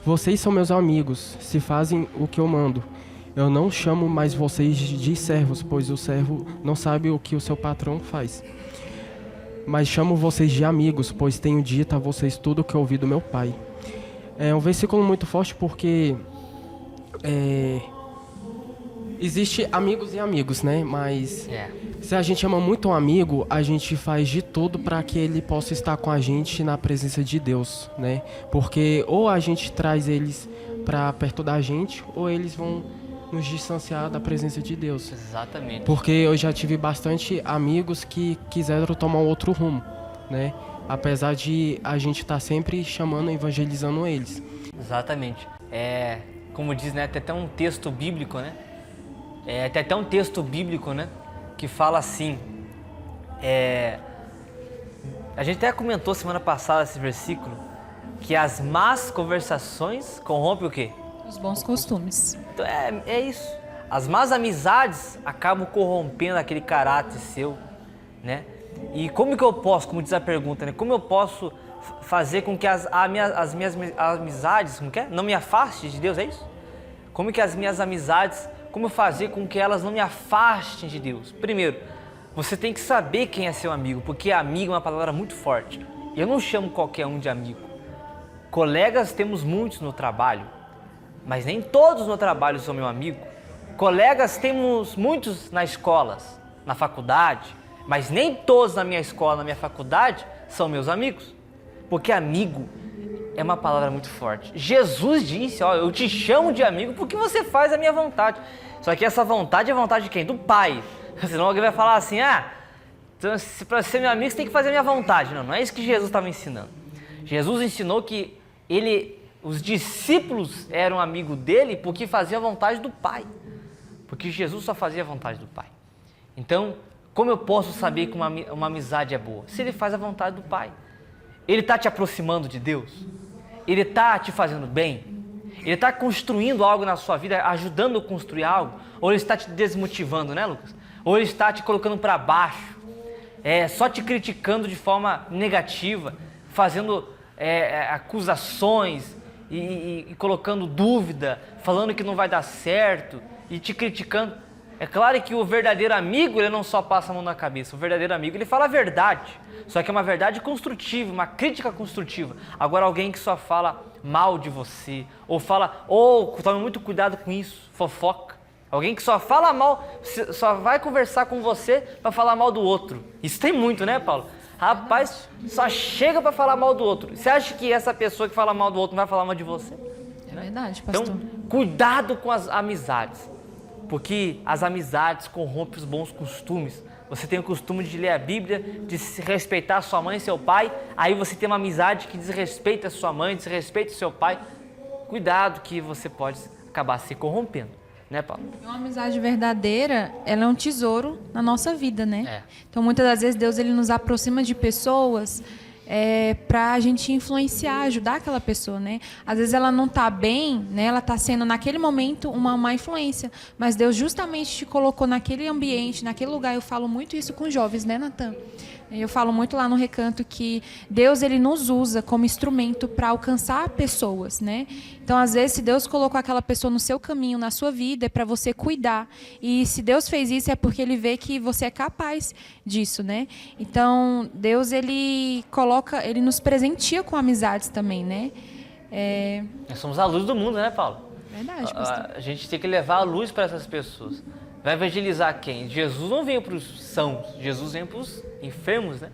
S4: Vocês são meus amigos, se fazem o que eu mando. Eu não chamo mais vocês de servos, pois o servo não sabe o que o seu patrão faz. Mas chamo vocês de amigos, pois tenho dito a vocês tudo o que ouvi do meu Pai. É um versículo muito forte porque existe amigos e amigos, né? Mas se a gente ama muito um amigo, a gente faz de tudo para que ele possa estar com a gente na presença de Deus, né? Porque ou a gente traz eles para perto da gente, ou eles vão nos distanciar da presença de Deus.
S1: Exatamente.
S4: Porque eu já tive bastante amigos que quiseram tomar um outro rumo, né? Apesar de a gente estar sempre chamando, evangelizando eles.
S1: Exatamente. Como diz, né? Tem até um texto bíblico, né? Tem até um texto bíblico, né? Que fala assim. A gente até comentou semana passada esse versículo, que as más conversações corrompem o quê?
S2: Os bons costumes.
S1: Então é isso. As más amizades acabam corrompendo aquele caráter seu, né? E como que eu posso, como diz a pergunta, né? Como eu posso fazer com que as minhas amizades, como que é? Não me afaste de Deus, é isso? Como que as minhas amizades, como fazer com que elas não me afastem de Deus? Primeiro, você tem que saber quem é seu amigo, porque amigo é uma palavra muito forte. Eu não chamo qualquer um de amigo. Colegas temos muitos no trabalho, mas nem todos no trabalho são meu amigo. Colegas temos muitos na escola, na faculdade, mas nem todos na minha escola, na minha faculdade, são meus amigos. Porque amigo é uma palavra muito forte. Jesus disse, eu te chamo de amigo porque você faz a minha vontade. Só que essa vontade é a vontade de quem? Do Pai. Senão alguém vai falar assim, então, para ser meu amigo você tem que fazer a minha vontade. Não é isso que Jesus estava ensinando. Jesus ensinou que os discípulos eram amigos dele porque faziam a vontade do Pai. Porque Jesus só fazia a vontade do Pai. Então, como eu posso saber que uma amizade é boa? Se ele faz a vontade do Pai. Ele está te aproximando de Deus? Ele está te fazendo bem? Ele está construindo algo na sua vida, ajudando a construir algo? Ou ele está te desmotivando, né, Lucas? Ou ele está te colocando para baixo? Só te criticando de forma negativa, fazendo acusações e colocando dúvida, falando que não vai dar certo e te criticando. É claro que o verdadeiro amigo, ele não só passa a mão na cabeça. O verdadeiro amigo, ele fala a verdade. Só que é uma verdade construtiva, uma crítica construtiva. Agora, alguém que só fala mal de você, ou tome muito cuidado com isso, fofoca. Alguém que só fala mal, só vai conversar com você para falar mal do outro. Isso tem muito, né, Paulo? Rapaz, só chega para falar mal do outro. Você acha que essa pessoa que fala mal do outro não vai falar mal de você?
S2: É verdade, pastor.
S1: Então, Cuidado com as amizades, porque as amizades corrompem os bons costumes. Você tem o costume de ler a Bíblia, de respeitar sua mãe e seu pai, aí você tem uma amizade que desrespeita a sua mãe, desrespeita o seu pai. Cuidado que você pode acabar se corrompendo, né, Paulo?
S2: Uma amizade verdadeira, ela é um tesouro na nossa vida, né?
S1: É.
S2: Então, muitas das vezes, Deus ele nos aproxima de pessoas para a gente influenciar, ajudar aquela pessoa, né? Às vezes ela não está bem, né? Ela está sendo, naquele momento, uma má influência. Mas Deus justamente te colocou naquele ambiente, naquele lugar. Eu falo muito isso com jovens, né, Natan? Eu falo muito lá no Recanto que Deus ele nos usa como instrumento para alcançar pessoas, né? Então, às vezes, se Deus colocou aquela pessoa no seu caminho, na sua vida, é para você cuidar. E se Deus fez isso, é porque Ele vê que você é capaz disso, né? Então, Deus ele nos presenteia com amizades também, né?
S1: Nós somos a luz do mundo, né, Paulo?
S2: Verdade, pastor.
S1: A gente tem que levar a luz para essas pessoas. Vai evangelizar quem? Jesus não veio para os sãos, Jesus veio para os enfermos, né?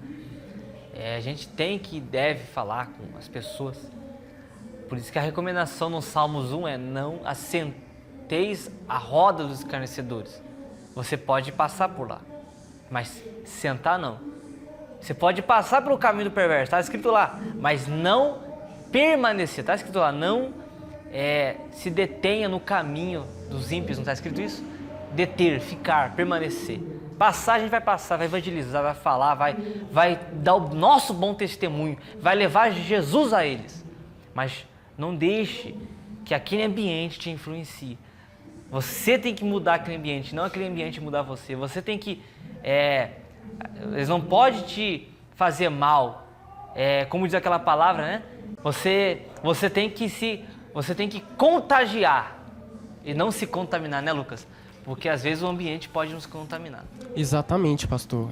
S1: A gente tem que deve falar com as pessoas. Por isso que a recomendação no Salmos 1 é: não assenteis a roda dos escarnecedores. Você pode passar por lá, mas sentar não. Você pode passar pelo caminho do perverso, está escrito lá, mas não permanecer. Está escrito lá, não se detenha no caminho dos ímpios, não está escrito isso? Deter, ficar, permanecer. Passar, a gente vai passar, vai evangelizar, vai falar, vai dar o nosso bom testemunho, vai levar Jesus a eles. Mas não deixe que aquele ambiente te influencie. Você tem que mudar aquele ambiente, não aquele ambiente mudar você. Você tem que... eles não podem te fazer mal. Como diz aquela palavra, né? Você tem que contagiar e não se contaminar, né, Lucas? Porque às vezes o ambiente pode nos contaminar.
S4: Exatamente, pastor.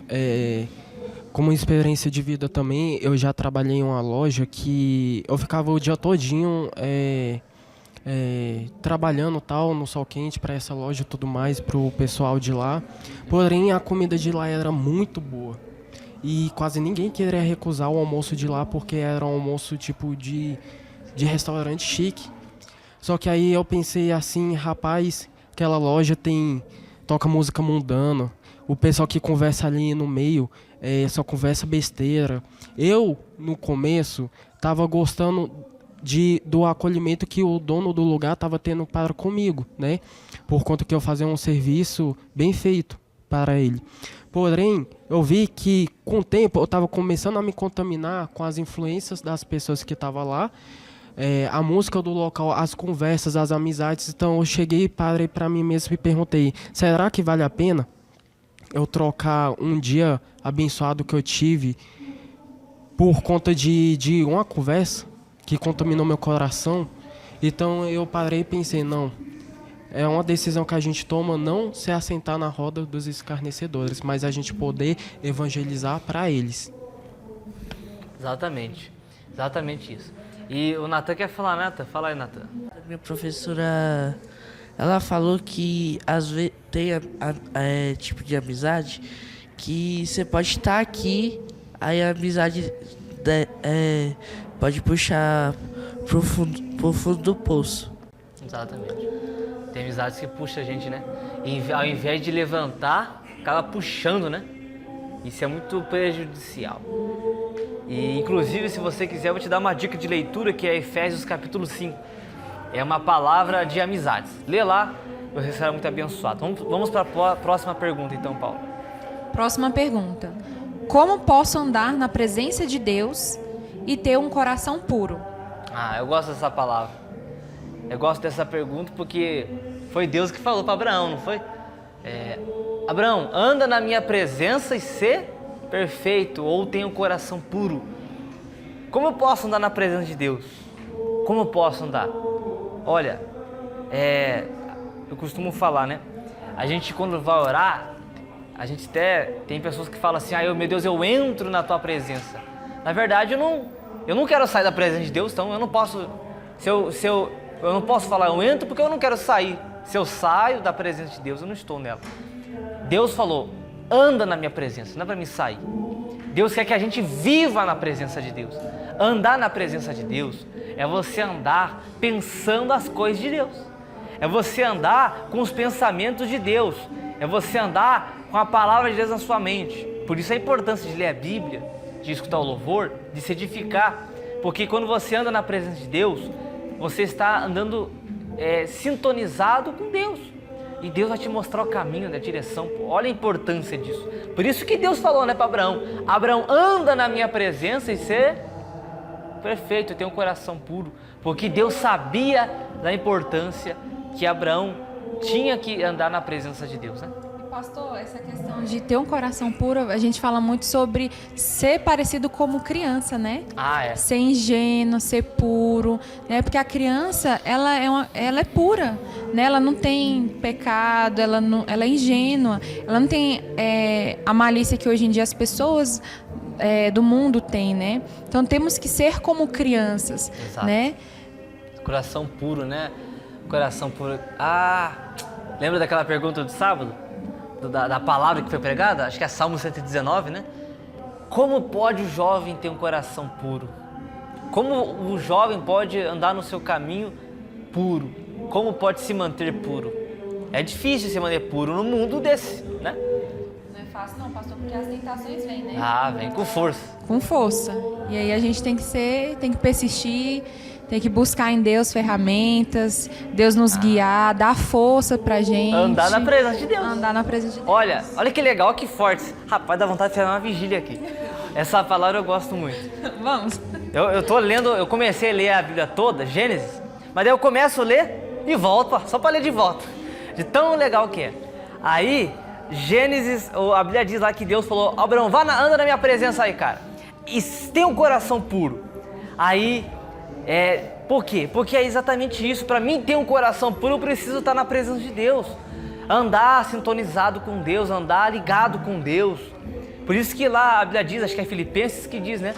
S4: Como experiência de vida também, eu já trabalhei em uma loja que eu ficava o dia todinho trabalhando tal no sol quente para essa loja e tudo mais, para o pessoal de lá. Porém, a comida de lá era muito boa. E quase ninguém queria recusar o almoço de lá, porque era um almoço tipo de restaurante chique. Só que aí eu pensei assim, rapaz, aquela loja toca música mundana, o pessoal que conversa ali no meio só conversa besteira. Eu, no começo, estava gostando do acolhimento que o dono do lugar estava tendo para comigo, né? Por conta que eu fazia um serviço bem feito para ele. Porém, eu vi que com o tempo eu estava começando a me contaminar com as influências das pessoas que estavam lá, a música do local, as conversas, as amizades. Então eu cheguei, parei para mim mesmo e perguntei: será que vale a pena eu trocar um dia abençoado que eu tive por conta de uma conversa que contaminou meu coração? Então eu parei e pensei: não, é uma decisão que a gente toma, não se assentar na roda dos escarnecedores, mas a gente poder evangelizar para eles.
S1: Exatamente isso. E o Natan quer falar, Natan? Fala aí, Natan.
S3: A minha professora, ela falou que às vezes tem tipo de amizade que você pode estar aqui, aí a amizade pode puxar pro fundo do poço.
S1: Exatamente. Tem amizades que puxam a gente, né? E ao invés de levantar, acaba puxando, né? Isso é muito prejudicial. E, inclusive, se você quiser, eu vou te dar uma dica de leitura, que é Efésios capítulo 5. É uma palavra de amizades. Lê lá, você será muito abençoado. Vamos para a próxima pergunta, então, Paulo.
S2: Próxima pergunta. Como posso andar na presença de Deus e ter um coração puro?
S1: Eu gosto dessa palavra. Eu gosto dessa pergunta porque foi Deus que falou para Abraão, não foi? Abraão, anda na minha presença e ser perfeito, ou tenha um coração puro. Como eu posso andar na presença de Deus? Como eu posso andar? Olha, eu costumo falar, né? A gente, quando vai orar, a gente até tem pessoas que falam assim: meu Deus, eu entro na tua presença. Na verdade, eu não quero sair da presença de Deus, então eu não posso, eu não posso falar eu entro porque eu não quero sair. Se eu saio da presença de Deus, eu não estou nela. Deus falou: anda na minha presença, não é para mim sair. Deus quer que a gente viva na presença de Deus. Andar na presença de Deus é você andar pensando as coisas de Deus. É você andar com os pensamentos de Deus. É você andar com a palavra de Deus na sua mente. Por isso a importância de ler a Bíblia, de escutar o louvor, de se edificar. Porque quando você anda na presença de Deus, você está andando sintonizado com Deus. E Deus vai te mostrar o caminho, a direção. Olha a importância disso. Por isso que Deus falou, para Abraão: Abraão, anda na minha presença e ser perfeito, tem um coração puro. Porque Deus sabia da importância que Abraão tinha que andar na presença de Deus, né?
S2: Pastor, essa questão de ter um coração puro, a gente fala muito sobre ser parecido como criança, né? Ser ingênuo, ser puro, né? Porque a criança, ela é pura, né? Ela não tem pecado, ela é ingênua, ela não tem a malícia que hoje em dia as pessoas do mundo têm, né? Então temos que ser como crianças,
S1: exato,
S2: né?
S1: Coração puro, né? Coração puro. Lembra daquela pergunta do sábado? Da palavra que foi pregada? Acho que é Salmo 119, né? Como pode o jovem ter um coração puro? Como o jovem pode andar no seu caminho puro? Como pode se manter puro? É difícil se manter puro no mundo desse, né?
S2: Não é fácil não, pastor, porque as tentações vêm, né?
S1: Vem com força.
S2: Com força. E aí a gente tem que persistir, tem que buscar em Deus ferramentas, Deus nos guiar, dar força pra gente.
S1: Andar na presença de Deus.
S2: Andar na presença de Deus.
S1: Olha que legal, que forte. Rapaz, dá vontade de fazer uma vigília aqui. Essa palavra eu gosto muito.
S2: Vamos.
S1: Eu tô lendo, eu comecei a ler a Bíblia toda, Gênesis, mas daí eu começo a ler e volto, só para ler de volta. De tão legal que é. Aí, Gênesis, a Bíblia diz lá que Deus falou: Abraão, anda na minha presença aí, cara. E tem um coração puro. Aí, por quê? Porque é exatamente isso. Para mim ter um coração puro, eu preciso estar na presença de Deus. Andar sintonizado com Deus, andar ligado com Deus. Por isso que lá a Bíblia diz, acho que é Filipenses que diz, né?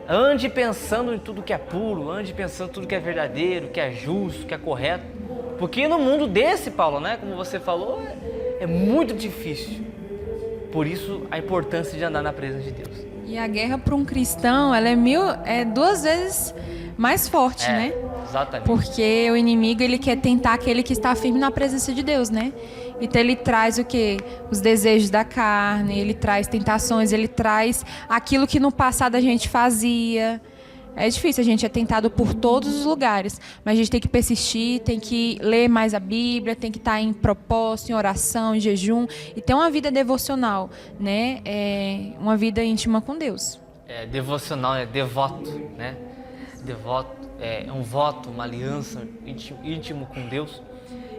S1: Ande pensando em tudo que é puro, ande pensando em tudo que é verdadeiro, que é justo, que é correto. Porque no mundo desse, Paulo, né? Como você falou, é muito difícil. Por isso a importância de andar na presença de Deus.
S2: E a guerra para um cristão, ela é 2 vezes mais forte, né?
S1: Exatamente.
S2: Porque o inimigo, ele quer tentar aquele que está firme na presença de Deus, né? Então ele traz o quê? Os desejos da carne, ele traz tentações, ele traz aquilo que no passado a gente fazia. É difícil, a gente é tentado por todos os lugares, mas a gente tem que persistir, tem que ler mais a Bíblia, tem que estar em propósito, em oração, em jejum e ter uma vida devocional, né? Uma vida íntima com Deus.
S1: Devocional, devoto, né? Devoto, é um voto, uma aliança íntimo com Deus.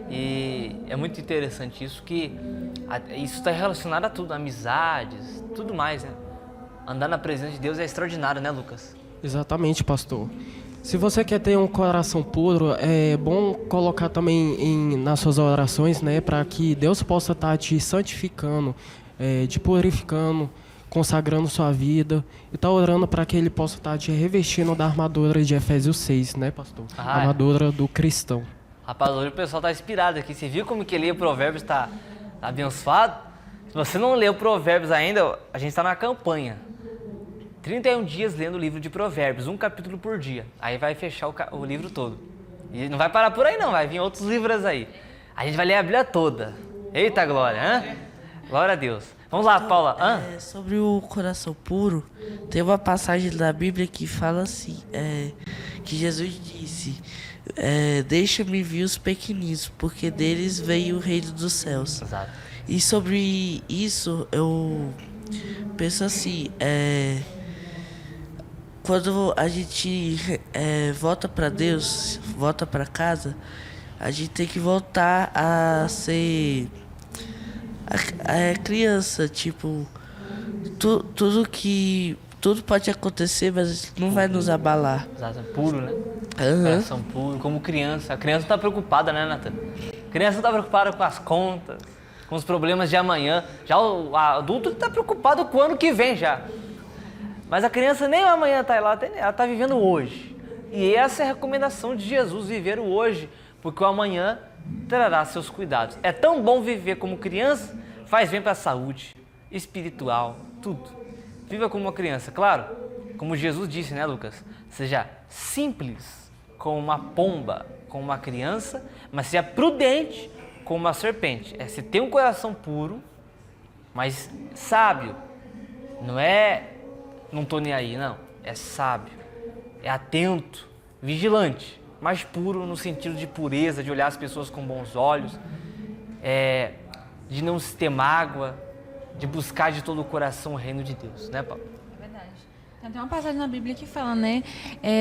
S1: E é muito interessante isso, que isso está relacionado a tudo, amizades, tudo mais, né? Andar na presença de Deus é extraordinário, né, Lucas?
S4: Exatamente, pastor. Se você quer ter um coração puro, é bom colocar também nas suas orações, né, para que Deus possa estar te santificando, te purificando, consagrando sua vida e tá orando para que Ele possa estar te revestindo da armadura de Efésios 6, né, pastor? A armadura do cristão.
S1: Rapaz, hoje o pessoal tá inspirado aqui. Você viu como que ler Provérbios tá abençoado? Se você não leu Provérbios ainda, a gente está na campanha. 31 dias lendo o livro de Provérbios, um capítulo por dia. Aí vai fechar o livro todo. E não vai parar por aí não, vai vir outros livros aí. A gente vai ler a Bíblia toda. Eita glória, hein? Glória a Deus. Vamos lá, Paula.
S3: Sobre o coração puro, tem uma passagem da Bíblia que fala assim, que Jesus disse: deixa-me vir os pequeninos, porque deles veio o reino dos céus.
S1: Exato.
S3: E sobre isso, eu penso assim, quando a gente volta para Deus, volta para casa, a gente tem que voltar a ser criança, tipo, tudo pode acontecer, mas não vai nos abalar.
S1: Exato, puro, né?
S3: Uhum.
S1: Coração puro, como criança. A criança não tá preocupada, né, Nathan? A criança não tá preocupada com as contas, com os problemas de amanhã. Já o adulto está preocupado com o ano que vem já. Mas a criança nem amanhã está lá, ela está vivendo hoje. E essa é a recomendação de Jesus, viver o hoje, porque o amanhã trará seus cuidados. É tão bom viver como criança, faz bem para a saúde, espiritual, tudo. Viva como uma criança, claro, como Jesus disse, né, Lucas? Seja simples como uma pomba, como uma criança, mas seja prudente como uma serpente. É você ter um coração puro, mas sábio. Não é não tô nem aí, não. É sábio, é atento, vigilante, mas puro no sentido de pureza, de olhar as pessoas com bons olhos, de não se ter mágoa, de buscar de todo o coração o reino de Deus, né, Paulo?
S2: Tem até uma passagem na Bíblia que fala, né,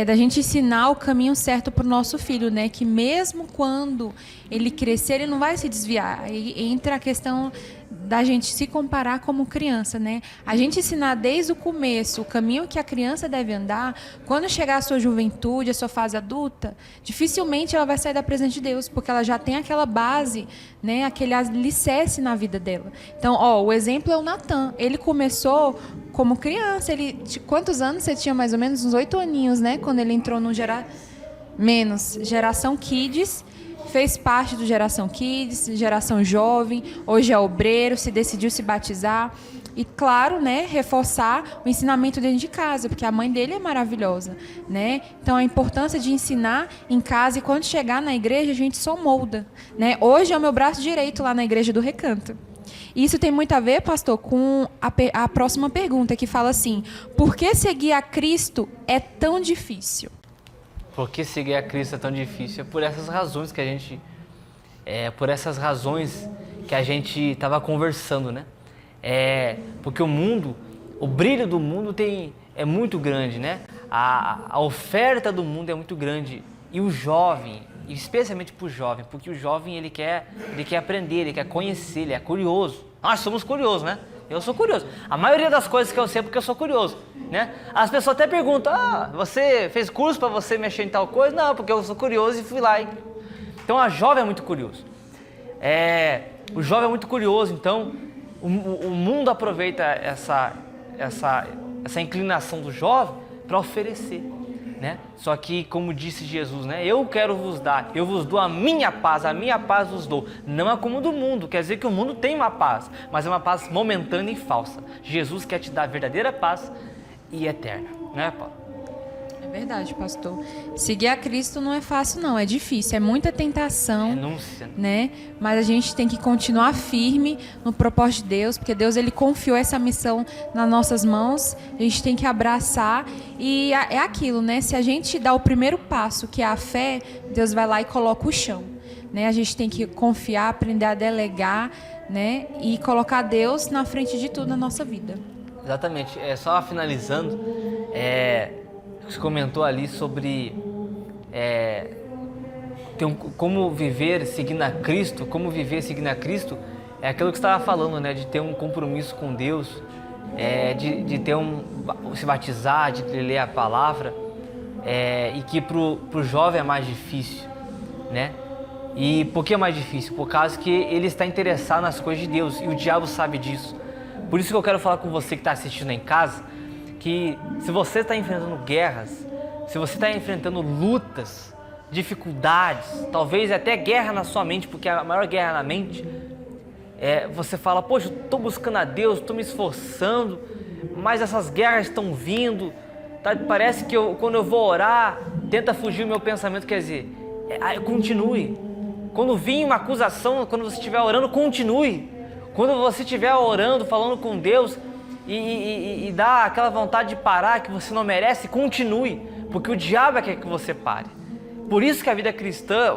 S2: da gente ensinar o caminho certo para o nosso filho, né, que mesmo quando ele crescer, ele não vai se desviar. Aí entra a questão da gente se comparar como criança, né? A gente ensinar desde o começo o caminho que a criança deve andar, quando chegar a sua juventude, a sua fase adulta, dificilmente ela vai sair da presença de Deus, porque ela já tem aquela base, né, aquele alicerce na vida dela. Então, o exemplo é o Natan. Ele começou como criança. Quantos anos você tinha? Mais ou menos uns 8 aninhos, né? Quando ele entrou no Geração Kids. Fez parte do Geração Kids, Geração Jovem, hoje é obreiro, se decidiu se batizar. E, claro, né, reforçar o ensinamento dentro de casa, porque a mãe dele é maravilhosa, né? Então, a importância de ensinar em casa, e quando chegar na igreja, a gente só molda, né? Hoje é o meu braço direito lá na Igreja do Recanto. E isso tem muito a ver, pastor, com a próxima pergunta, que fala assim: por que seguir a Cristo é tão difícil?
S1: Por que seguir a Cristo é tão difícil? É por essas razões que a gente estava conversando, né? Porque o brilho do mundo é muito grande, né? A oferta do mundo é muito grande. E o jovem, especialmente para o jovem, porque o jovem ele quer aprender, ele quer conhecer, ele é curioso. Nós somos curiosos, né? Eu sou curioso. A maioria das coisas que eu sei é porque eu sou curioso, né? As pessoas até perguntam: você fez curso para você mexer em tal coisa? Não, porque eu sou curioso e fui lá. Então, a jovem é muito curioso. O jovem é muito curioso, então o mundo aproveita essa inclinação do jovem para oferecer, né? Só que, como disse Jesus, né? Eu vos dou a minha paz vos dou. Não é como do mundo, quer dizer que o mundo tem uma paz, mas é uma paz momentânea e falsa. Jesus quer te dar a verdadeira paz e eterna, né, Paulo?
S2: É verdade, pastor. Seguir a Cristo não é fácil, não. É difícil, é muita tentação.
S1: Renúncia,
S2: né? Mas a gente tem que continuar firme no propósito de Deus, porque Deus ele confiou essa missão nas nossas mãos. A gente tem que abraçar e é aquilo, né? Se a gente dá o primeiro passo, que é a fé, Deus vai lá e coloca o chão, né? A gente tem que confiar, aprender a delegar, né? E colocar Deus na frente de tudo na nossa vida.
S1: Exatamente. Só finalizando, você comentou ali sobre como viver seguindo a Cristo. Como viver seguindo a Cristo é aquilo que você estava falando, né? De ter um compromisso com Deus, de ter se batizar, de ler a palavra, e que pro jovem é mais difícil, né? E por que é mais difícil? Por causa que ele está interessado nas coisas de Deus e o diabo sabe disso. Por isso que eu quero falar com você que está assistindo em casa, que se você está enfrentando guerras, se você está enfrentando lutas, dificuldades, talvez até guerra na sua mente, porque a maior guerra é na mente, você fala: poxa, eu estou buscando a Deus, estou me esforçando, mas essas guerras estão vindo, tá? Parece que quando eu vou orar, tenta fugir o meu pensamento. Quer dizer, continue. Quando vir uma acusação, quando você estiver orando, continue. Quando você estiver orando, falando com Deus e dá aquela vontade de parar que você não merece, continue, porque o diabo quer que você pare. Por isso que a vida cristã,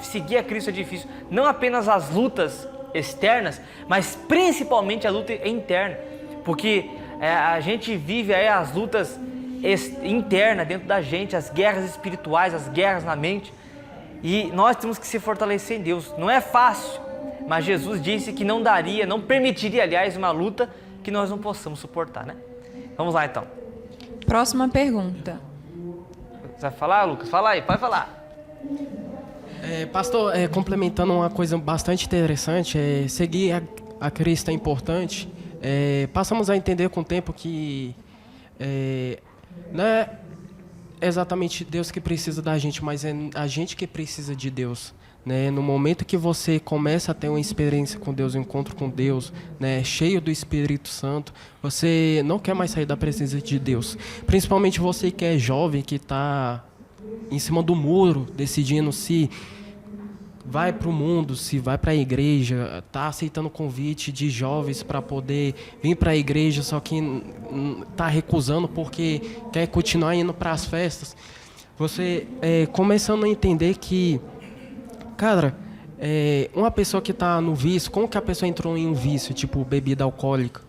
S1: seguir a Cristo é difícil. Não apenas as lutas externas, mas principalmente a luta interna, porque a gente vive aí as lutas internas dentro da gente, as guerras espirituais, as guerras na mente, e nós temos que se fortalecer em Deus. Não é fácil, mas Jesus disse que não permitiria, aliás, uma luta que nós não possamos suportar, né? Vamos lá, então.
S2: Próxima pergunta.
S1: Você vai falar, Lucas? Fala aí, pode falar.
S4: Pastor, complementando uma coisa bastante interessante, seguir a Cristo é importante. Passamos a entender com o tempo que não é exatamente Deus que precisa da gente, mas é a gente que precisa de Deus, né? No momento que você começa a ter uma experiência com Deus, um encontro com Deus, né, cheio do Espírito Santo, você não quer mais sair da presença de Deus. Principalmente você que é jovem, que está em cima do muro, decidindo se vai para o mundo, se vai para a igreja, está aceitando convite de jovens para poder vir para a igreja, só que está recusando porque quer continuar indo para as festas. Você começando a entender que, cara, uma pessoa que está no vício, como que a pessoa entrou em um vício, tipo bebida alcoólica,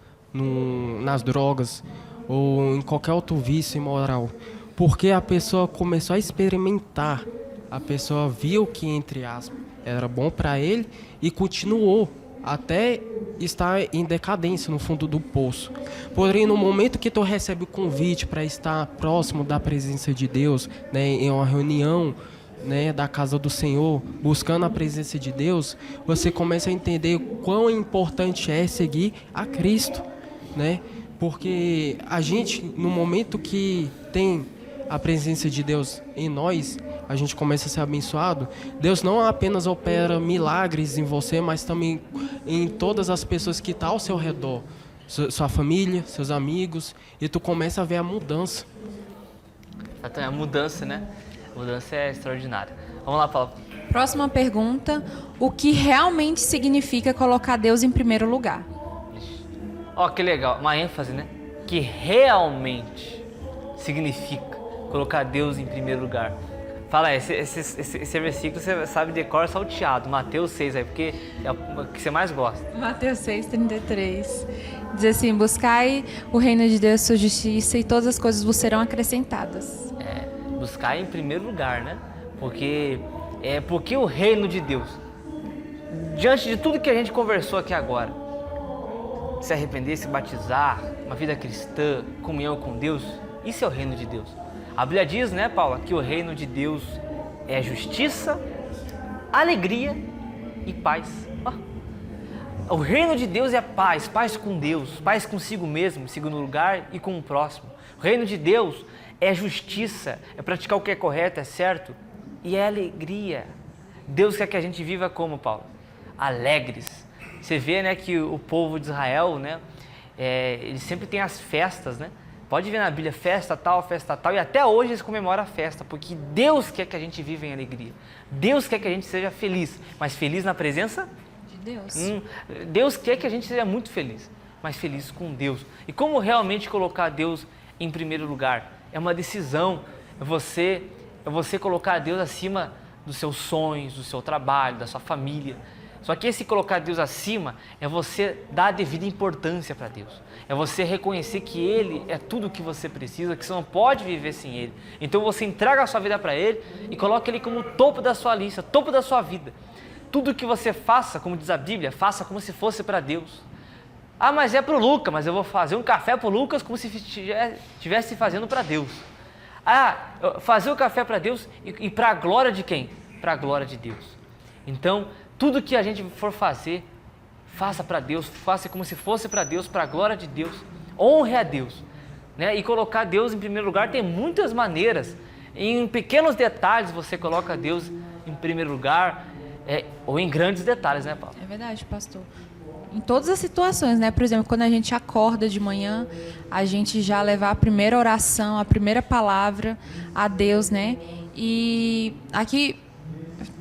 S4: nas drogas ou em qualquer outro vício imoral? Porque a pessoa começou a experimentar, a pessoa viu que, entre aspas, era bom para ele e continuou até estar em decadência no fundo do poço. Porém, no momento que tu recebe o convite para estar próximo da presença de Deus, né, em uma reunião, né, da casa do Senhor, buscando a presença de Deus, você começa a entender quão importante é seguir a Cristo, né? Porque a gente, no momento que tem a presença de Deus em nós, a gente começa a ser abençoado. Deus não apenas opera milagres em você, mas também em todas as pessoas que estão ao seu redor, sua família, seus amigos, e tu começa a ver a mudança.
S1: A mudança, né? A mudança é extraordinária. Vamos lá, Paulo.
S2: Próxima pergunta. O que realmente significa colocar Deus em primeiro lugar?
S1: Ó, que legal. Uma ênfase, né? Que realmente significa colocar Deus em primeiro lugar. Fala aí, esse versículo você sabe de cor salteado. Mateus 6 aí, porque é o que você mais gosta.
S2: Mateus 6:33. Diz assim: buscai o reino de Deus, sua justiça, e todas as coisas vos serão acrescentadas.
S1: Buscar em primeiro lugar, né? Porque o reino de Deus, diante de tudo que a gente conversou aqui agora, se arrepender, se batizar, uma vida cristã, comunhão com Deus, isso é o reino de Deus. A Bíblia diz, né, Paula, que o reino de Deus é justiça, alegria e paz. O reino de Deus é paz, paz com Deus, paz consigo mesmo, em segundo lugar, e com o próximo. O reino de Deus é justiça, é praticar o que é correto, é certo, e é alegria. Deus quer que a gente viva como, Paulo? Alegres. Você vê, né, que o povo de Israel, né, eles sempre tem as festas, né? Pode ver na Bíblia, festa tal, e até hoje eles comemoram a festa, porque Deus quer que a gente viva em alegria. Deus quer que a gente seja feliz, mas feliz na presença
S2: de Deus.
S1: Deus quer que a gente seja muito feliz, mas feliz com Deus. E como realmente colocar Deus em primeiro lugar? É uma decisão, é você colocar Deus acima dos seus sonhos, do seu trabalho, da sua família. Só que esse colocar Deus acima é você dar a devida importância para Deus. É você reconhecer que Ele é tudo o que você precisa, que você não pode viver sem Ele. Então você entrega a sua vida para Ele e coloca Ele como o topo da sua lista, topo da sua vida. Tudo que você faça, como diz a Bíblia, faça como se fosse para Deus. Ah, mas é para o Lucas, mas eu vou fazer um café para o Lucas como se estivesse fazendo para Deus. Ah, fazer o café para Deus e para a glória de quem? Para a glória de Deus. Então, tudo que a gente for fazer, faça para Deus, faça como se fosse para Deus, para a glória de Deus, honre a Deus, né? E colocar Deus em primeiro lugar tem muitas maneiras. Em pequenos detalhes você coloca Deus em primeiro lugar, ou em grandes detalhes, né, Paulo?
S2: É verdade, pastor. Em todas as situações, né? Por exemplo, quando a gente acorda de manhã, a gente já levar a primeira oração, a primeira palavra a Deus, né? E aqui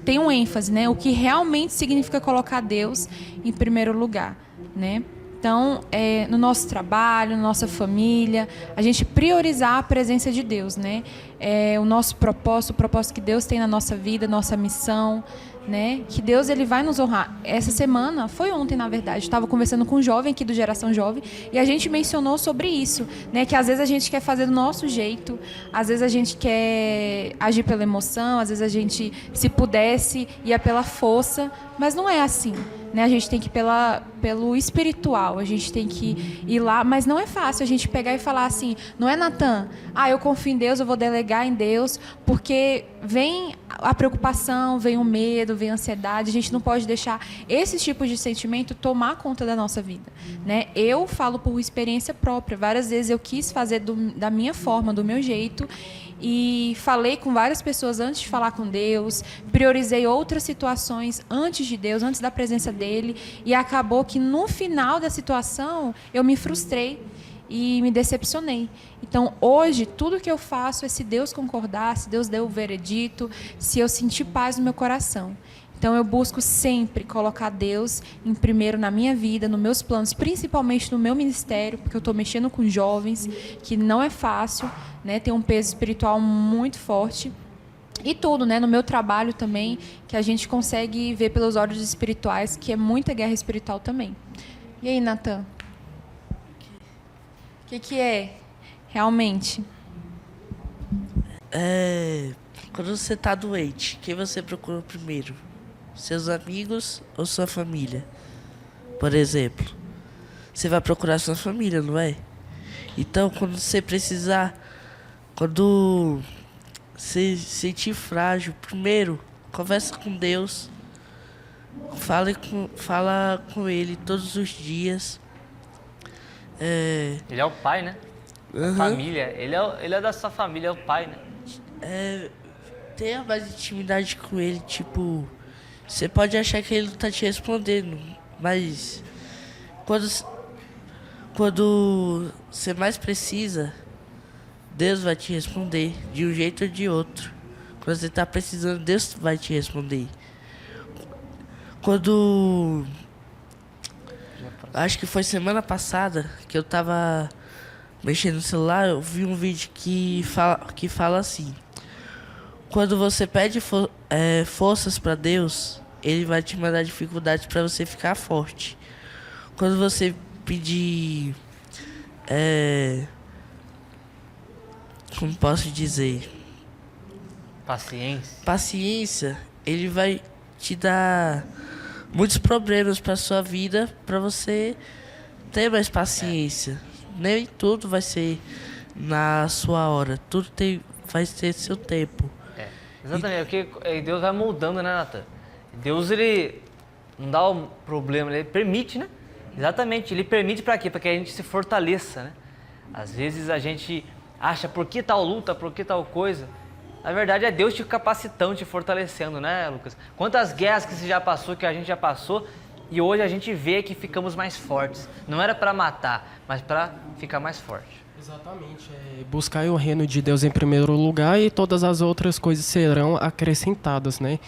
S2: tem um ênfase, né? O que realmente significa colocar Deus em primeiro lugar, né? Então, no nosso trabalho, na nossa família, a gente priorizar a presença de Deus, né? O nosso propósito, o propósito que Deus tem na nossa vida, nossa missão, né? Que Deus ele vai nos honrar. Essa semana, foi ontem na verdade, estava conversando com um jovem aqui do Geração Jovem e a gente mencionou sobre isso, né? Que às vezes a gente quer fazer do nosso jeito, às vezes a gente quer agir pela emoção, às vezes a gente, se pudesse, ia pela força, mas não é assim, né? A gente tem que ir pelo espiritual, a gente tem que ir lá, mas não é fácil a gente pegar e falar assim, não é, Natan? Eu confio em Deus, eu vou delegar em Deus, porque vem a preocupação, vem o medo, vem a ansiedade, a gente não pode deixar esses tipos de sentimento tomar conta da nossa vida, né? Eu falo por experiência própria, várias vezes eu quis fazer da minha forma, do meu jeito, e falei com várias pessoas antes de falar com Deus, priorizei outras situações antes de Deus, antes da presença dele, e acabou que no final da situação eu me frustrei e me decepcionei. Então, hoje, tudo que eu faço é se Deus concordar, se Deus der o veredito, se eu sentir paz no meu coração. Então, eu busco sempre colocar Deus em primeiro na minha vida, nos meus planos, principalmente no meu ministério, porque eu estou mexendo com jovens, que não é fácil, né? Tem um peso espiritual muito forte. E tudo, né? No meu trabalho também, que a gente consegue ver pelos olhos espirituais, que é muita guerra espiritual também. E aí, Natan? O que é, realmente?
S3: Quando você tá doente, quem você procura primeiro? Seus amigos ou sua família? Por exemplo, você vai procurar sua família, não é? Então, quando você precisar, quando você se sentir frágil, primeiro, conversa com Deus, fala com Ele todos os dias.
S1: Ele é o pai, né? A família. Ele é da sua família, é o pai, né?
S3: Tenha mais intimidade com Ele, tipo, você pode achar que Ele não tá te respondendo, mas quando você mais precisa, Deus vai te responder de um jeito ou de outro. Quando você tá precisando, Deus vai te responder. Acho que foi semana passada que eu tava mexendo no celular, eu vi um vídeo que fala assim: quando você pede forças para Deus, Ele vai te mandar dificuldades para você ficar forte. Quando você pedir, como posso dizer, paciência, Ele vai te dar muitos problemas para sua vida, para você ter mais paciência. Nem tudo vai ser na sua hora, tudo vai ter seu tempo.
S1: Exatamente, porque Deus vai moldando, né, Natan? Deus, ele não dá um problema, ele permite, né? Exatamente, ele permite para quê? Para que a gente se fortaleça, né? Às vezes a gente acha, por que tal luta, por que tal coisa? Na verdade é Deus te capacitando, te fortalecendo, né, Lucas? Quantas guerras que você já passou, que a gente já passou, e hoje a gente vê que ficamos mais fortes. Não era para matar, mas para ficar mais forte.
S4: Exatamente. Buscar o reino de Deus em primeiro lugar e todas as outras coisas serão acrescentadas, né?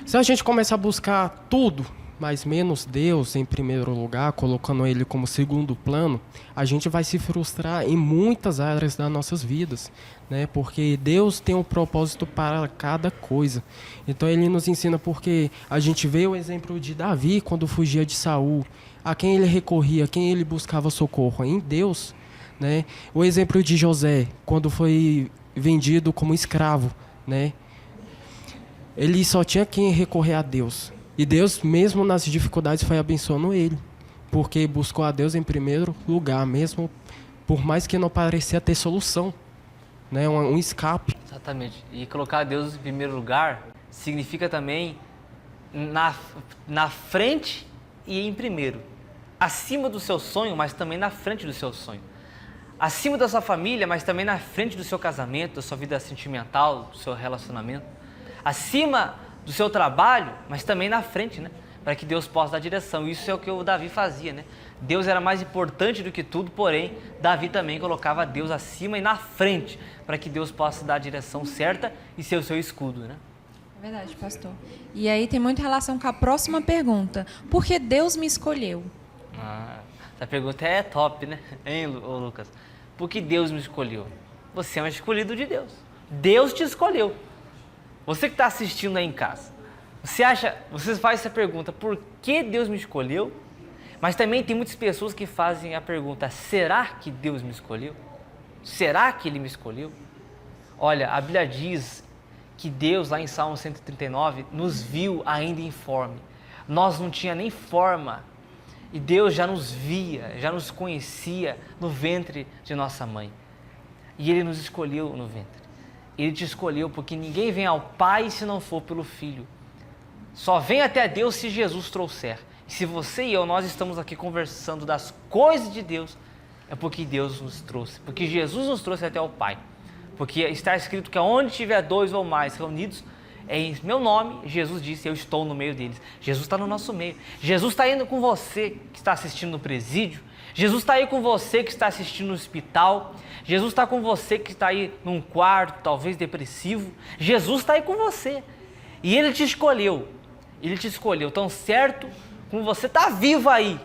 S4: Se a gente começar a buscar tudo, mas menos Deus em primeiro lugar, colocando Ele como segundo plano, a gente vai se frustrar em muitas áreas das nossas vidas, né? Porque Deus tem um propósito para cada coisa. Então Ele nos ensina, porque a gente vê o exemplo de Davi quando fugia de Saul, a quem ele recorria, a quem ele buscava socorro, em Deus, né? O exemplo de José, quando foi vendido como escravo, né? Ele só tinha quem recorrer a Deus. E Deus, mesmo nas dificuldades, foi abençoando ele, porque buscou a Deus em primeiro lugar, mesmo por mais que não parecia ter solução, né? Um escape.
S1: Exatamente. E colocar Deus em primeiro lugar significa também na frente e em primeiro. Acima do seu sonho, mas também na frente do seu sonho. Acima da sua família, mas também na frente do seu casamento, da sua vida sentimental, do seu relacionamento. Acima do seu trabalho, mas também na frente, né? Para que Deus possa dar direção. Isso é o que o Davi fazia, né? Deus era mais importante do que tudo, porém, Davi também colocava Deus acima e na frente, para que Deus possa dar a direção certa e ser o seu escudo, né?
S2: É verdade, pastor. E aí tem muita relação com a próxima pergunta. Por que Deus me escolheu?
S1: Essa pergunta é top, né? Hein, Lucas? Por que Deus me escolheu? Você é um escolhido de Deus. Deus te escolheu. Você que está assistindo aí em casa, você faz essa pergunta, por que Deus me escolheu? Mas também tem muitas pessoas que fazem a pergunta, será que Deus me escolheu? Será que Ele me escolheu? Olha, a Bíblia diz que Deus, lá em Salmo 139, nos viu ainda informe. Nós não tinha nem forma. E Deus já nos via, já nos conhecia no ventre de nossa mãe. E Ele nos escolheu no ventre. Ele te escolheu porque ninguém vem ao Pai se não for pelo Filho. Só vem até Deus se Jesus trouxer. E se você e eu, nós estamos aqui conversando das coisas de Deus, é porque Deus nos trouxe. Porque Jesus nos trouxe até o Pai. Porque está escrito que onde tiver dois ou mais reunidos, É em meu nome, Jesus disse, eu estou no meio deles. Jesus está no nosso meio. Jesus está indo com você que está assistindo no presídio. Jesus está aí com você que está assistindo no hospital. Jesus está com você que está aí num quarto, talvez depressivo. Jesus está aí com você. E Ele te escolheu. Ele te escolheu. Tão certo como você está vivo aí,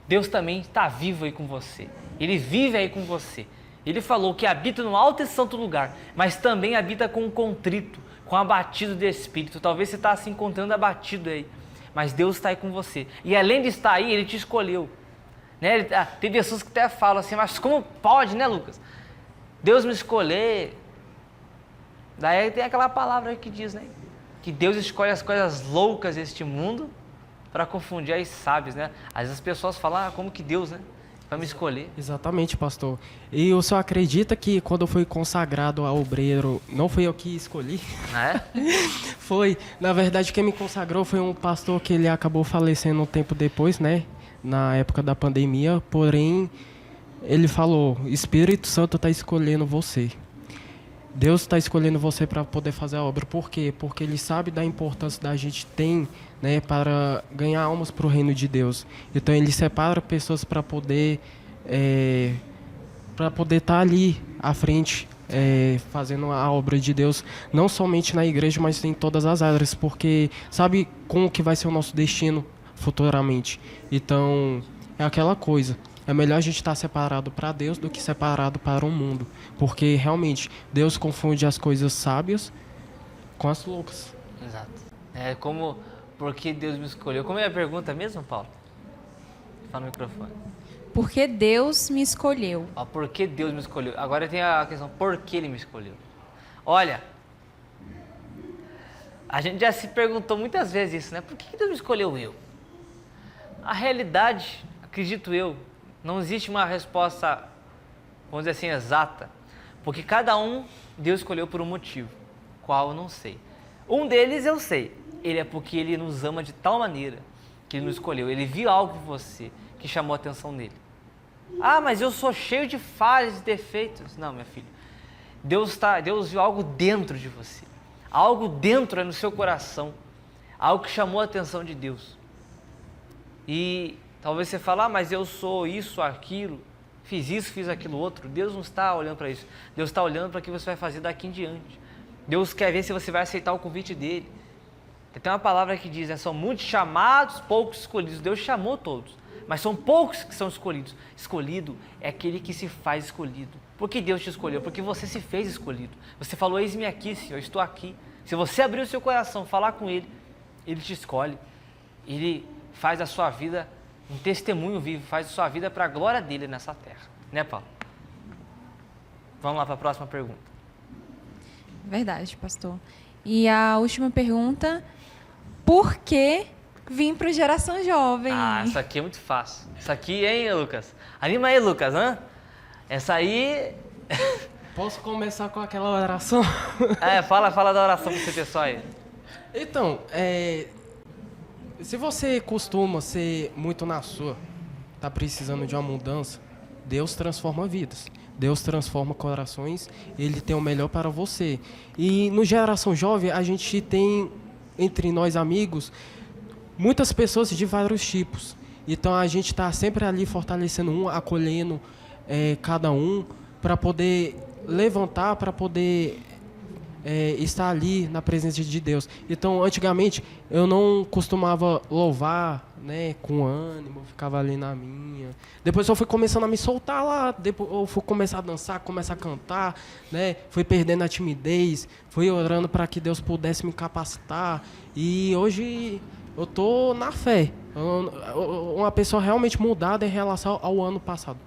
S1: Deus também está vivo aí com você. Ele vive aí com você. Ele falou que habita no alto e santo lugar, mas também habita com o contrito, com o abatido de espírito. Talvez você está se encontrando abatido aí, mas Deus está aí com você. E além de estar aí, Ele te escolheu. Né? Tem pessoas que até falam assim, mas como pode, né, Lucas? Deus me escolher. Daí tem aquela palavra que diz, né? Que Deus escolhe as coisas loucas deste mundo para confundir as sábias, né? Às vezes as pessoas falam, como que Deus, né? Vai me escolher.
S4: Exatamente, pastor. E o senhor acredita que quando eu fui consagrado a obreiro, não fui eu que escolhi?
S1: É?
S4: Foi, na verdade, quem me consagrou foi um pastor que ele acabou falecendo um tempo depois, né? Na época da pandemia, porém, ele falou, Espírito Santo está escolhendo você. Deus está escolhendo você para poder fazer a obra. Por quê? Porque Ele sabe da importância da gente ter, né, para ganhar almas para o reino de Deus. Então Ele separa pessoas para poder estar ali à frente, fazendo a obra de Deus, não somente na igreja, mas em todas as áreas, porque sabe como que vai ser o nosso destino futuramente. Então é aquela coisa. É melhor a gente estar separado para Deus do que separado para o mundo. Porque, realmente, Deus confunde as coisas sábias com as loucas.
S1: Exato. É como, por que Deus me escolheu? Como é a pergunta mesmo, Paulo? Fala no microfone.
S2: Por que Deus me escolheu?
S1: Por que Deus me escolheu? Agora tem a questão, por que Ele me escolheu? Olha, a gente já se perguntou muitas vezes isso, né? Por que Deus me escolheu eu? A realidade, acredito eu, não existe uma resposta, vamos dizer assim, exata. Porque cada um, Deus escolheu por um motivo. Qual eu não sei. Um deles eu sei. Ele é porque Ele nos ama de tal maneira que Ele nos escolheu. Ele viu algo em você que chamou a atenção dele. Mas eu sou cheio de falhas e defeitos. Não, minha filha. Deus viu algo dentro de você. Algo dentro no seu coração. Algo que chamou a atenção de Deus. E talvez você fale, mas eu sou isso, aquilo, fiz aquilo outro. Deus não está olhando para isso. Deus está olhando para o que você vai fazer daqui em diante. Deus quer ver se você vai aceitar o convite dele. Tem uma palavra que diz, são muitos chamados, poucos escolhidos. Deus chamou todos, mas são poucos que são escolhidos. Escolhido é aquele que se faz escolhido. Por que Deus te escolheu? Porque você se fez escolhido. Você falou, eis-me aqui, Senhor, estou aqui. Se você abrir o seu coração, falar com Ele, Ele te escolhe. Ele faz a sua vida um testemunho vivo, faz a sua vida para a glória dele nessa terra. Né, Paulo? Vamos lá para a próxima pergunta.
S2: Verdade, pastor. E a última pergunta, por que vim para o Geração Jovem?
S1: Essa aqui é muito fácil. Essa aqui, hein, Lucas? Anima aí, Lucas, hã? Essa aí...
S4: Posso começar com aquela oração?
S1: Fala da oração para esse pessoal aí.
S4: Então, se você costuma ser muito na sua, tá precisando de uma mudança, Deus transforma vidas. Deus transforma corações, Ele tem o melhor para você. E no Geração Jovem, a gente tem, entre nós amigos, muitas pessoas de vários tipos. Então a gente está sempre ali fortalecendo um, acolhendo cada um, para poder levantar, para poder estar ali na presença de Deus. Então, antigamente, eu não costumava louvar, né, com ânimo, eu ficava ali na minha. Depois eu fui começando a me soltar lá, depois eu fui começar a dançar, começar a cantar, né, fui perdendo a timidez, fui orando para que Deus pudesse me capacitar. E hoje eu tô na fé, uma pessoa realmente mudada em relação ao ano passado.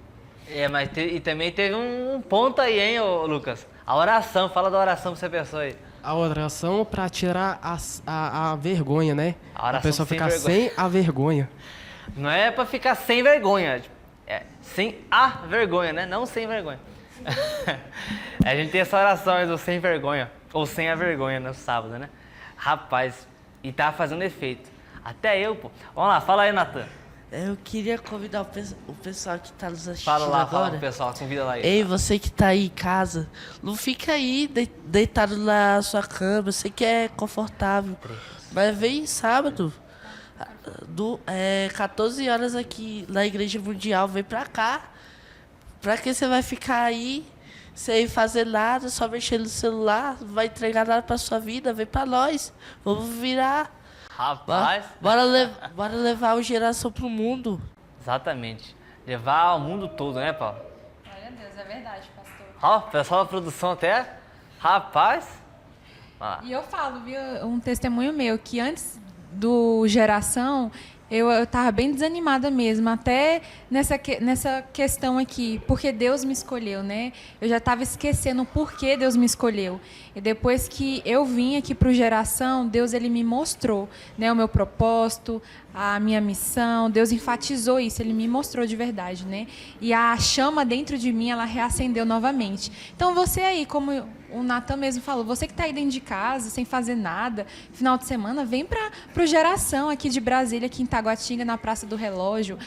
S1: Mas e também teve um ponto aí, hein, Lucas? A oração, fala da oração pra essa pessoa aí.
S4: A oração para tirar a vergonha, né? A pessoa ficar sem a vergonha.
S1: Não é para ficar sem vergonha, sem a vergonha, né? Não sem vergonha. A gente tem essa oração aí do sem vergonha, ou sem a vergonha no sábado, né? Rapaz, e tá fazendo efeito. Até eu, pô. Vamos lá, fala aí, Natan.
S3: Eu queria convidar o pessoal que tá nos assistindo
S1: Fala lá, fala
S3: agora.
S1: pro pessoal, convida lá.
S3: Ei, você que tá aí em casa, não fica aí deitado na sua cama, eu sei que é confortável, mas vem sábado, 14 horas aqui na Igreja Mundial, vem pra cá. Pra que você vai ficar aí sem fazer nada, só mexendo no celular, não vai entregar nada pra sua vida? Vem pra nós, vamos virar.
S1: Rapaz,
S3: Bora levar o Geração pro mundo.
S1: exatamente. Levar ao mundo todo, né, Paulo?
S2: Glória a Deus, é verdade, pastor.
S1: Ó, o pessoal da produção até. Rapaz.
S2: E eu falo, viu, um testemunho meu, que antes do Geração, eu tava bem desanimada mesmo, até nessa questão aqui, porque Deus me escolheu, né? Eu já estava esquecendo o porquê Deus me escolheu. E depois que eu vim aqui para o Geração, Deus ele me mostrou, né, o meu propósito, a minha missão. Deus enfatizou isso, ele me mostrou de verdade, né? E a chama dentro de mim, ela reacendeu novamente. Então você aí, como o Natan mesmo falou, você que está aí dentro de casa, sem fazer nada, final de semana, vem para o Geração aqui de Brasília, aqui em Taguatinga, na Praça do Relógio,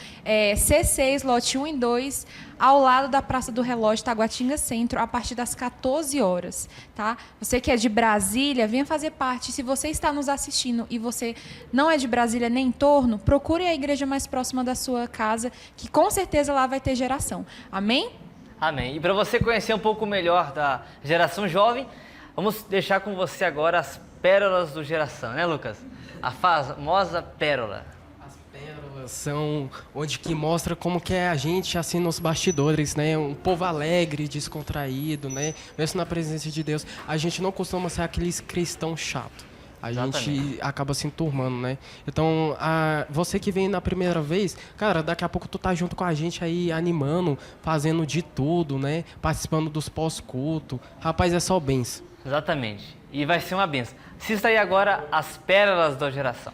S2: C6, lote 1 e 2, ao lado da Praça do Relógio, Taguatinga Centro, a partir das 14 horas, tá? Você que é de Brasília, venha fazer parte. Se você está nos assistindo e você não é de Brasília nem em torno, procure a igreja mais próxima da sua casa, que com certeza lá vai ter Geração. Amém?
S1: Amém. E para você conhecer um pouco melhor da Geração Jovem, vamos deixar com você agora as pérolas do Geração, né, Lucas? A famosa pérola.
S4: As pérolas são onde que mostra como que é a gente assim nos bastidores, né? Um povo alegre, descontraído, né? Mesmo na presença de Deus, a gente não costuma ser aqueles cristãos chato. A gente acaba se enturmando, né? Então, você que vem na primeira vez, cara, daqui a pouco tu tá junto com a gente aí, animando, fazendo de tudo, né? Participando dos pós-culto. Rapaz, é só bens.
S1: Exatamente. E vai ser uma benção. Assista aí agora as pérolas da Geração.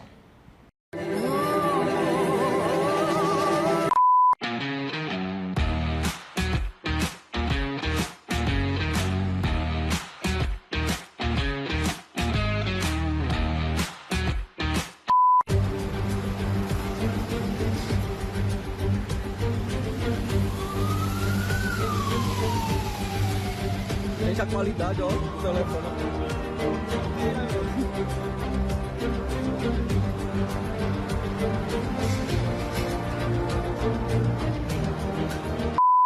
S5: Gente, a qualidade, ó, do telefone.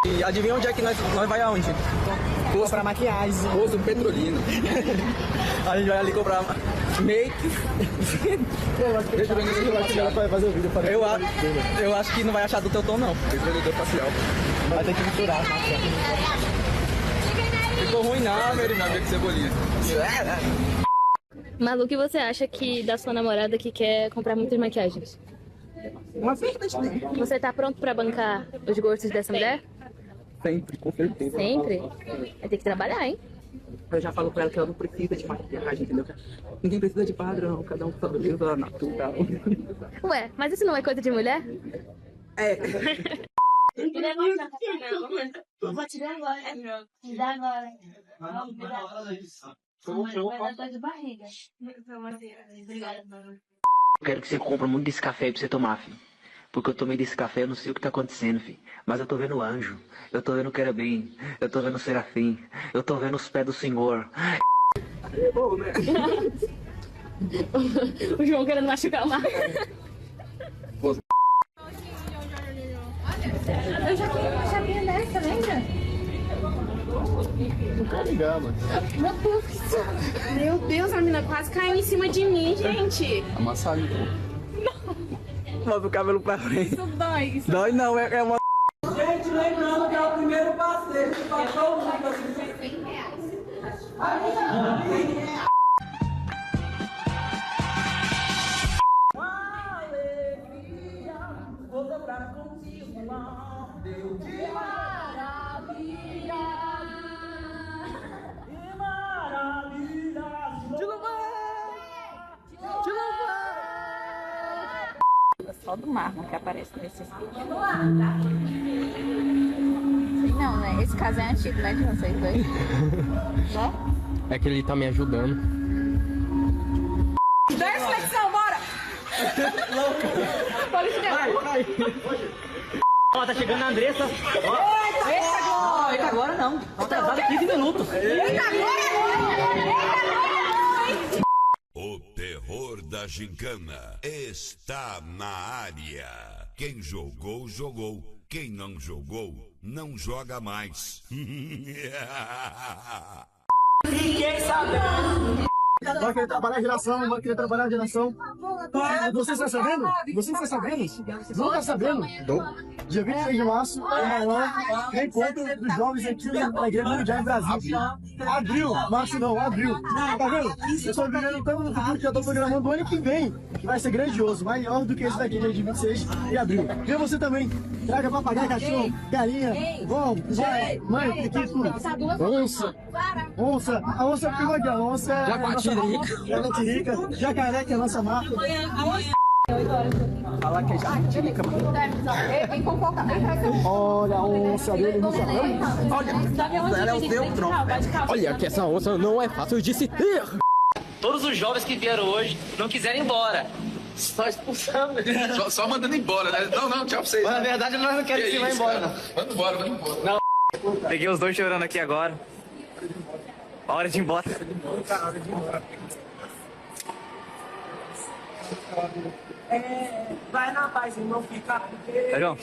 S5: E adivinha onde é que nós vai aonde? Comprar maquiagem. Posto Petrolina. A gente vai ali comprar make. Deixa eu ver, vai fazer o vídeo. Eu acho que não vai achar do teu tom, não. Empreendedor facial. Vai ter que misturar. Ficou ruim não, meu irmão, com cebolinha.
S6: Malu, o que você acha que da sua namorada que quer comprar muitas maquiagens?
S5: Uma certa.
S6: Você tá pronto pra bancar os gostos dessa mulher?
S5: Sempre, com certeza.
S6: Sempre? Vai ter que trabalhar, hein?
S5: Eu já falo pra ela que ela não precisa de maquiagem, entendeu? Ninguém precisa de padrão, cada um sabe beleza natural.
S6: Ué, mas isso não é coisa de mulher?
S5: É.
S7: Eu vou tirar agora. Me dá agora. Vamos me dar. Vai dar de barriga. Obrigada.
S8: Eu quero que você compre muito desse café aí pra você tomar, filho. Porque eu tomei desse café, eu não sei o que tá acontecendo, filho. Mas eu tô vendo anjo, eu tô vendo querubim, eu tô vendo serafim, eu tô vendo os pés do Senhor.
S5: É bom, né?
S6: O João querendo machucar mais.
S7: Eu já tenho uma chapinha dessa, lembra?
S9: Meu Deus, a menina quase caiu em cima de mim, gente.
S5: Amassado, pô. Move o cabelo pra frente.
S9: Isso dói. Isso
S5: Dói não, é uma... Gente, lembrando que é o primeiro passeio que passou o mundo assim. R$100. Vou dobrar contigo lá, Deus de maravilha. Que maravilha. Te louvar. Te louvar.
S10: É só do Marlon que aparece nesses vídeos. Não, né? Esse caso é antigo, né? De vocês dois. Né?
S4: É que ele tá me ajudando.
S9: 10 flexão, bora!
S1: Ó, tá chegando a Andressa.
S5: Eita, agora não. Tá atrasado 15 minutos.
S11: O terror da gincana está na área. Quem jogou, jogou. Quem não jogou, não joga mais.
S5: Ninguém sabe.
S12: Vai querer trabalhar em geração, vai querer trabalhar em geração. Você está sabendo? Você está sabendo? Não está sabendo? Dia 26 de março, é o maior encontro dos jovens aqui na Igreja Mundial em Brasília. Abril, março não, abril. Tá vendo? Eu estou vivendo tanto no futuro que já estou programando o ano que vem, que vai ser grandioso, maior do que esse daqui, de 26 de abril. E você também, traga papagaio, cachorro, galinha, vó, pai, mãe, aqui tudo. Onça, a onça pegou aqui, a onça é Jaguatirica, jacaré, que é a nossa marca.
S5: Falar que é Jaguatirica, mano.
S12: Olha a onça dele no chapéu.
S5: Olha, ela é o teu tronco. Olha que essa onça não é fácil de se ter.
S1: Todos os jovens que vieram hoje não quiseram ir embora. Só expulsando.
S13: Só mandando embora, né? Não, tchau pra vocês.
S1: Mas na verdade nós não queremos que você vá embora, não.
S13: Manda embora.
S1: Não. Peguei os dois chorando aqui agora. Hora de ir embora.
S5: Vai na paz e não fica porque...
S1: João,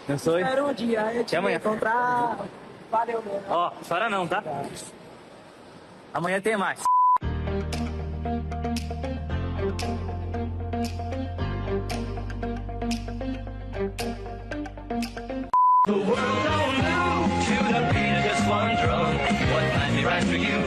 S1: eu sou.
S5: Espero um dia eu te encontrar. Valeu, meu.
S1: Ó, chora não, tá? Amanhã tem mais. The world don't know to the beat of just one drum. What might be right for you?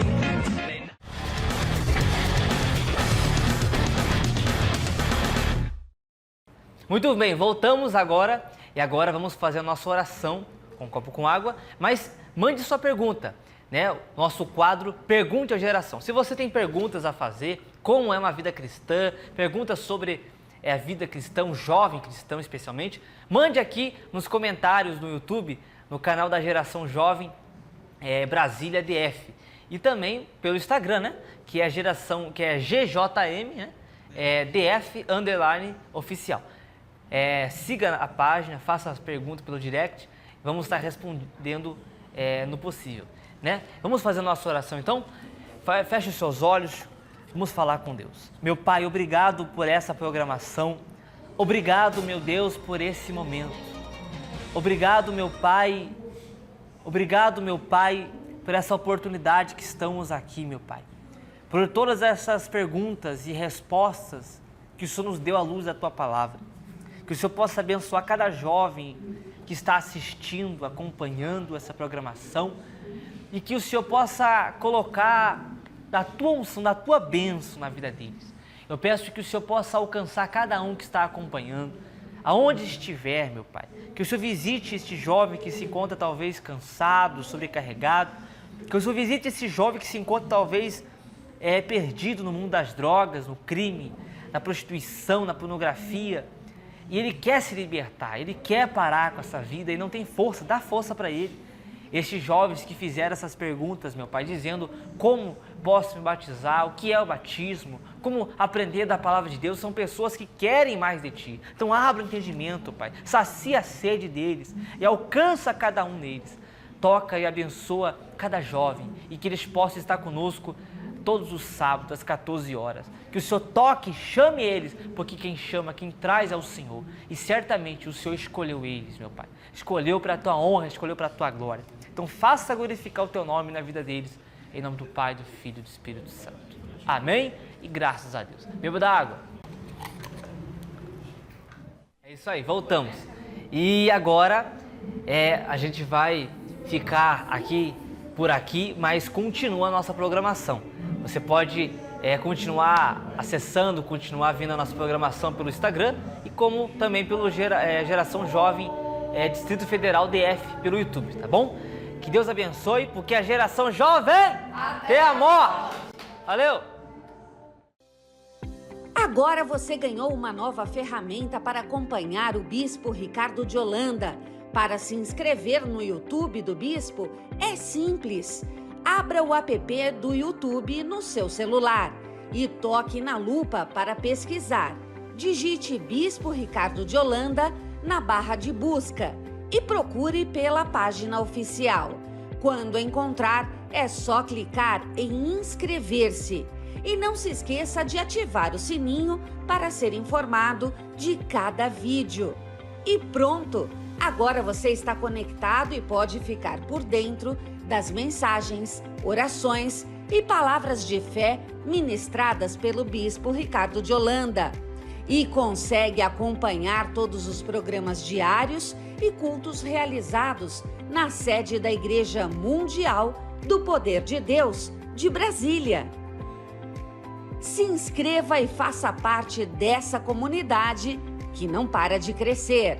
S1: Muito bem, voltamos agora e agora vamos fazer a nossa oração com um copo com água, mas mande sua pergunta, né? Nosso quadro Pergunte à Geração. Se você tem perguntas a fazer, como é uma vida cristã, perguntas sobre a vida cristã, um jovem cristão especialmente, mande aqui nos comentários no YouTube, no canal da Geração Jovem Brasília DF e também pelo Instagram, né? Que é GJM, né? DF_oficial. Siga a página, faça as perguntas pelo direct, vamos estar respondendo no possível, né? Vamos fazer a nossa oração então? Feche os seus olhos, vamos falar com Deus. Meu Pai, obrigado por essa programação, obrigado, meu Deus, por esse momento. Obrigado, meu Pai, por essa oportunidade que estamos aqui, meu Pai. Por todas essas perguntas e respostas que o Senhor nos deu à luz da Tua Palavra. Que o Senhor possa abençoar cada jovem que está assistindo, acompanhando essa programação e que o Senhor possa colocar da Tua unção, da Tua bênção na vida deles. Eu peço que o Senhor possa alcançar cada um que está acompanhando, aonde estiver, meu Pai. Que o Senhor visite este jovem que se encontra talvez cansado, sobrecarregado. Que o Senhor visite esse jovem que se encontra talvez perdido no mundo das drogas, no crime, na prostituição, na pornografia. E ele quer se libertar, ele quer parar com essa vida e não tem força, dá força para ele. Estes jovens que fizeram essas perguntas, meu Pai, dizendo como posso me batizar, o que é o batismo, como aprender da palavra de Deus, são pessoas que querem mais de Ti. Então abra o entendimento, Pai, sacia a sede deles e alcança cada um deles. Toca e abençoa cada jovem e que eles possam estar conosco todos os sábados, às 14 horas. Que o Senhor toque, chame eles, porque quem chama, quem traz é o Senhor. E certamente o Senhor escolheu eles, meu Pai. Escolheu para a Tua honra, escolheu para a Tua glória. Então faça glorificar o Teu nome na vida deles. Em nome do Pai, do Filho e do Espírito Santo. Amém? E graças a Deus. Beba da água. É isso aí, voltamos. E agora a gente vai ficar por aqui, mas continua a nossa programação. Você pode continuar acessando, continuar vendo a nossa programação pelo Instagram e como também pelo Geração Jovem Distrito Federal DF pelo YouTube, tá bom? Que Deus abençoe, porque a Geração Jovem tem amor. Valeu!
S14: Agora você ganhou uma nova ferramenta para acompanhar o Bispo Ricardo de Holanda. Para se inscrever no YouTube do Bispo, é simples. Abra o app do YouTube no seu celular e toque na lupa para pesquisar digite Bispo Ricardo de Holanda na barra de busca e procure pela página oficial. Quando encontrar, é só clicar em inscrever-se. E não se esqueça de ativar o sininho para ser informado de cada vídeo. E pronto! Agora você está conectado e pode ficar por dentro das mensagens, orações e palavras de fé ministradas pelo Bispo Ricardo de Holanda. E consegue acompanhar todos os programas diários e cultos realizados na sede da Igreja Mundial do Poder de Deus de Brasília. Se inscreva e faça parte dessa comunidade que não para de crescer.